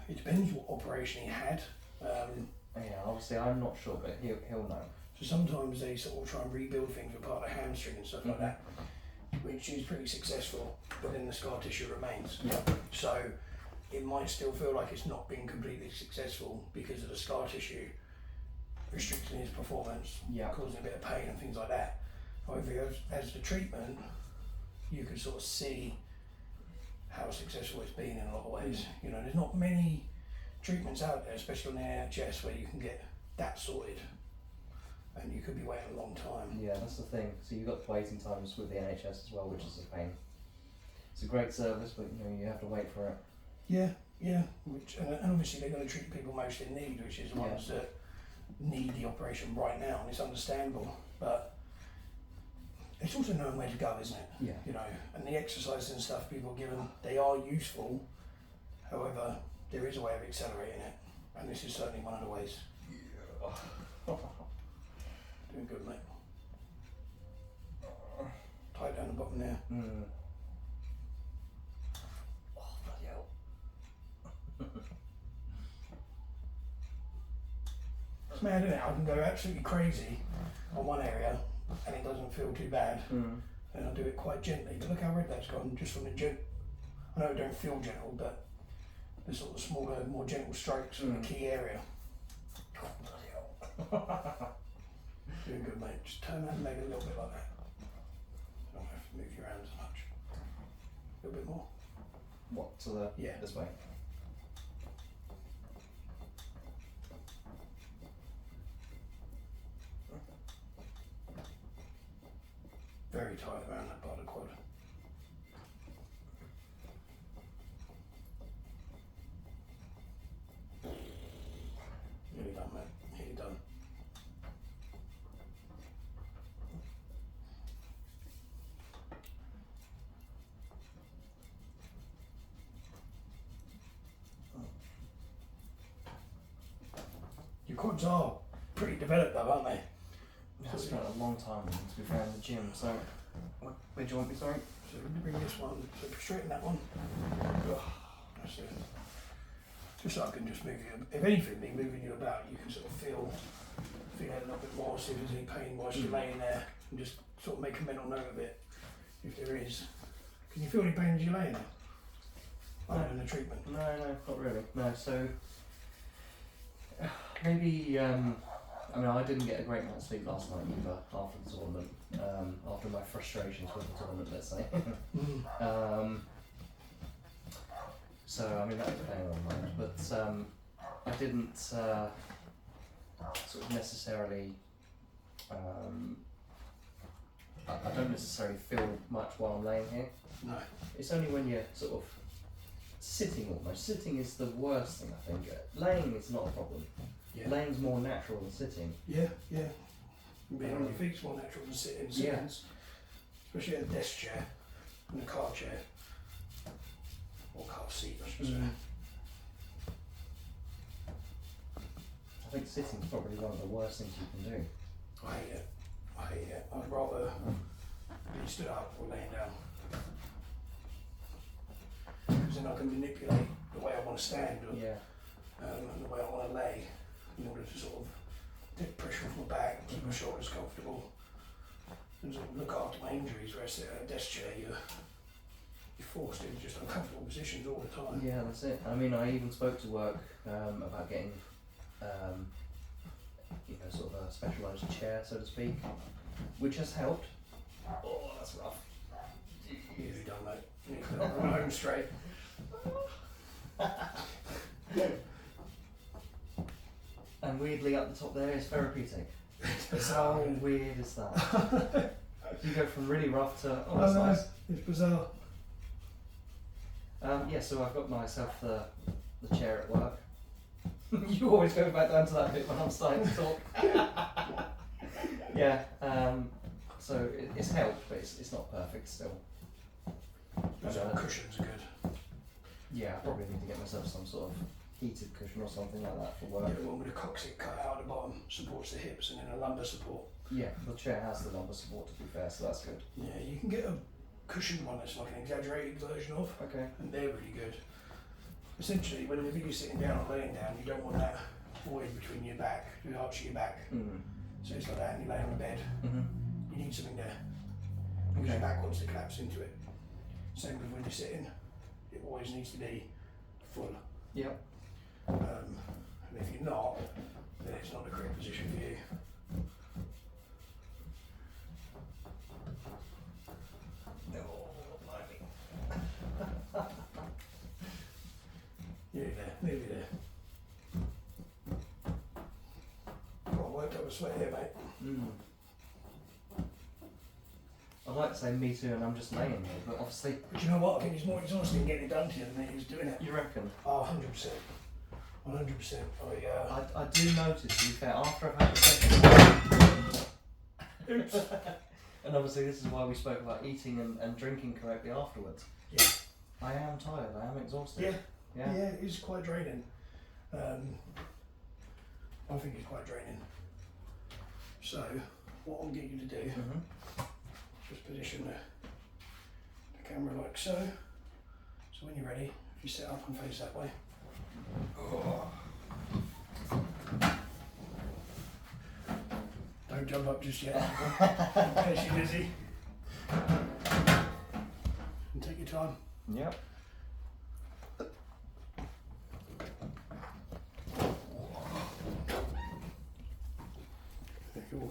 it depends what operation he had. Yeah, obviously I'm not sure, but he'll know. So sometimes they sort of try and rebuild things with part of the hamstring and stuff like Mhm. that, which is pretty successful, but then the scar tissue remains. Yeah. So it might still feel like it's not been completely successful because of the scar tissue restricting his performance, Yeah. causing a bit of pain and things like that. However, as the treatment, you can sort of see how successful it's been in a lot of ways. You know, there's not many treatments out there, especially on the NHS, where you can get that sorted, and you could be waiting a long time. Yeah, that's the thing. So you've got waiting times with the NHS as well, which is a pain. It's a great service, but you have to wait for it. Yeah. Which and obviously they're going to treat people most in need, which is the ones that need the operation right now, and it's understandable. But it's also knowing where to go, isn't it? Yeah. You know, and the exercises and stuff people are given, they are useful. However, there is a way of accelerating it, and this is certainly one of the ways. Doing good, mate. Tight down the bottom there. Mm. Oh, bloody hell. It's mad, isn't it? I can go absolutely crazy on one area, and it doesn't feel too bad. Mm. And I'll do it quite gently. But look how red that's gone, just from the I know it don't feel gentle, but the sort of smaller, more gentle strokes from the key area. Oh, bloody hell. Doing good, mate. Just turn that leg a little bit like that. You don't have to move your hands as much. A little bit more. What, to the, Yeah. this way? Very tight around that part of the quad. Nearly done, mate. Nearly done. Your quads are pretty developed though, aren't they? I spent a long time with them, to be fair, in the gym. So, where do you want me, sorry? So bring this one, so straighten that one. That's it. Just so I can just move you. If anything, me moving you about, you can sort of feel it a little bit more. See if there's any pain whilst you're laying there, and just sort of make a mental note of it if there is. Can you feel any pain as you're laying there? Other than the treatment? No, not really. No, so maybe I mean, I didn't get a great night's sleep last night either after the tournament. After my frustrations with the tournament, let's say. So I mean that was playing on my mind, but I didn't sort of necessarily. I don't necessarily feel much while I'm laying here. No. It's only when you're sort of sitting almost. Sitting is the worst thing, I think. Laying is not a problem. Yeah. Laying's more natural than sitting. Yeah. Being on your feet's more natural than sitting. Yeah. Especially in a desk chair and a car chair. Or car seat, I should say. I think sitting's probably one of the worst things you can do. I hate it. I'd rather be stood up or laying down. Because then I can manipulate the way I want to stand or, Yeah. and the way I want to lay in order to sort of take pressure off my back, keep my shoulders comfortable, and sort of look after my injuries. Whereas at a desk chair, you're forced into just uncomfortable positions all the time. Yeah, that's it. I mean, I even spoke to work about getting, sort of a specialised chair, so to speak, which has helped. Oh, that's rough. Easily done, mate. You need to run home straight. And weirdly, up the top there is therapeutic. How weird is that? You go from really rough to that's nice. It's bizarre. So I've got myself the chair at work. You always go back down to that bit when I'm starting to talk. Yeah. So it's helped, but it's not perfect still. Those cushions are good. Yeah, I probably need to get myself some sort of heated cushion or something like that for work. Get the one with a coccyx cut out at the bottom, supports the hips, and then a lumbar support. Yeah, the chair has the lumbar support, to be fair, so that's good. Yeah, you can get a cushioned one that's like an exaggerated version of, Okay. and they're really good. Essentially, whenever you're sitting down or laying down, you don't want that void between your back, the arch of your back. So it's like that, and you lay on the bed. You need something there, because your back wants to collapse into it. Same with when you're sitting, it always needs to be full. Yep. And if you're not, then it's not the correct position for you. Nearly there. Got worked up a sweat here, mate. I'd like to say me too, and I'm just laying here, but obviously. But you know what? I think it's more exhausting getting it done to you than it is doing it. You reckon? Oh, 100%. 100%. I do notice, to be fair, after I've had the session. Oops. And obviously, this is why we spoke about eating and drinking correctly afterwards. Yeah. I am tired. I am exhausted. Yeah, it is quite draining. I think it's quite draining. So, what I'll get you to do, just position the camera like so. So when you're ready, if you sit up and face that way. Don't jump up just yet, in case you're dizzy. And take your time. Yep. If you walk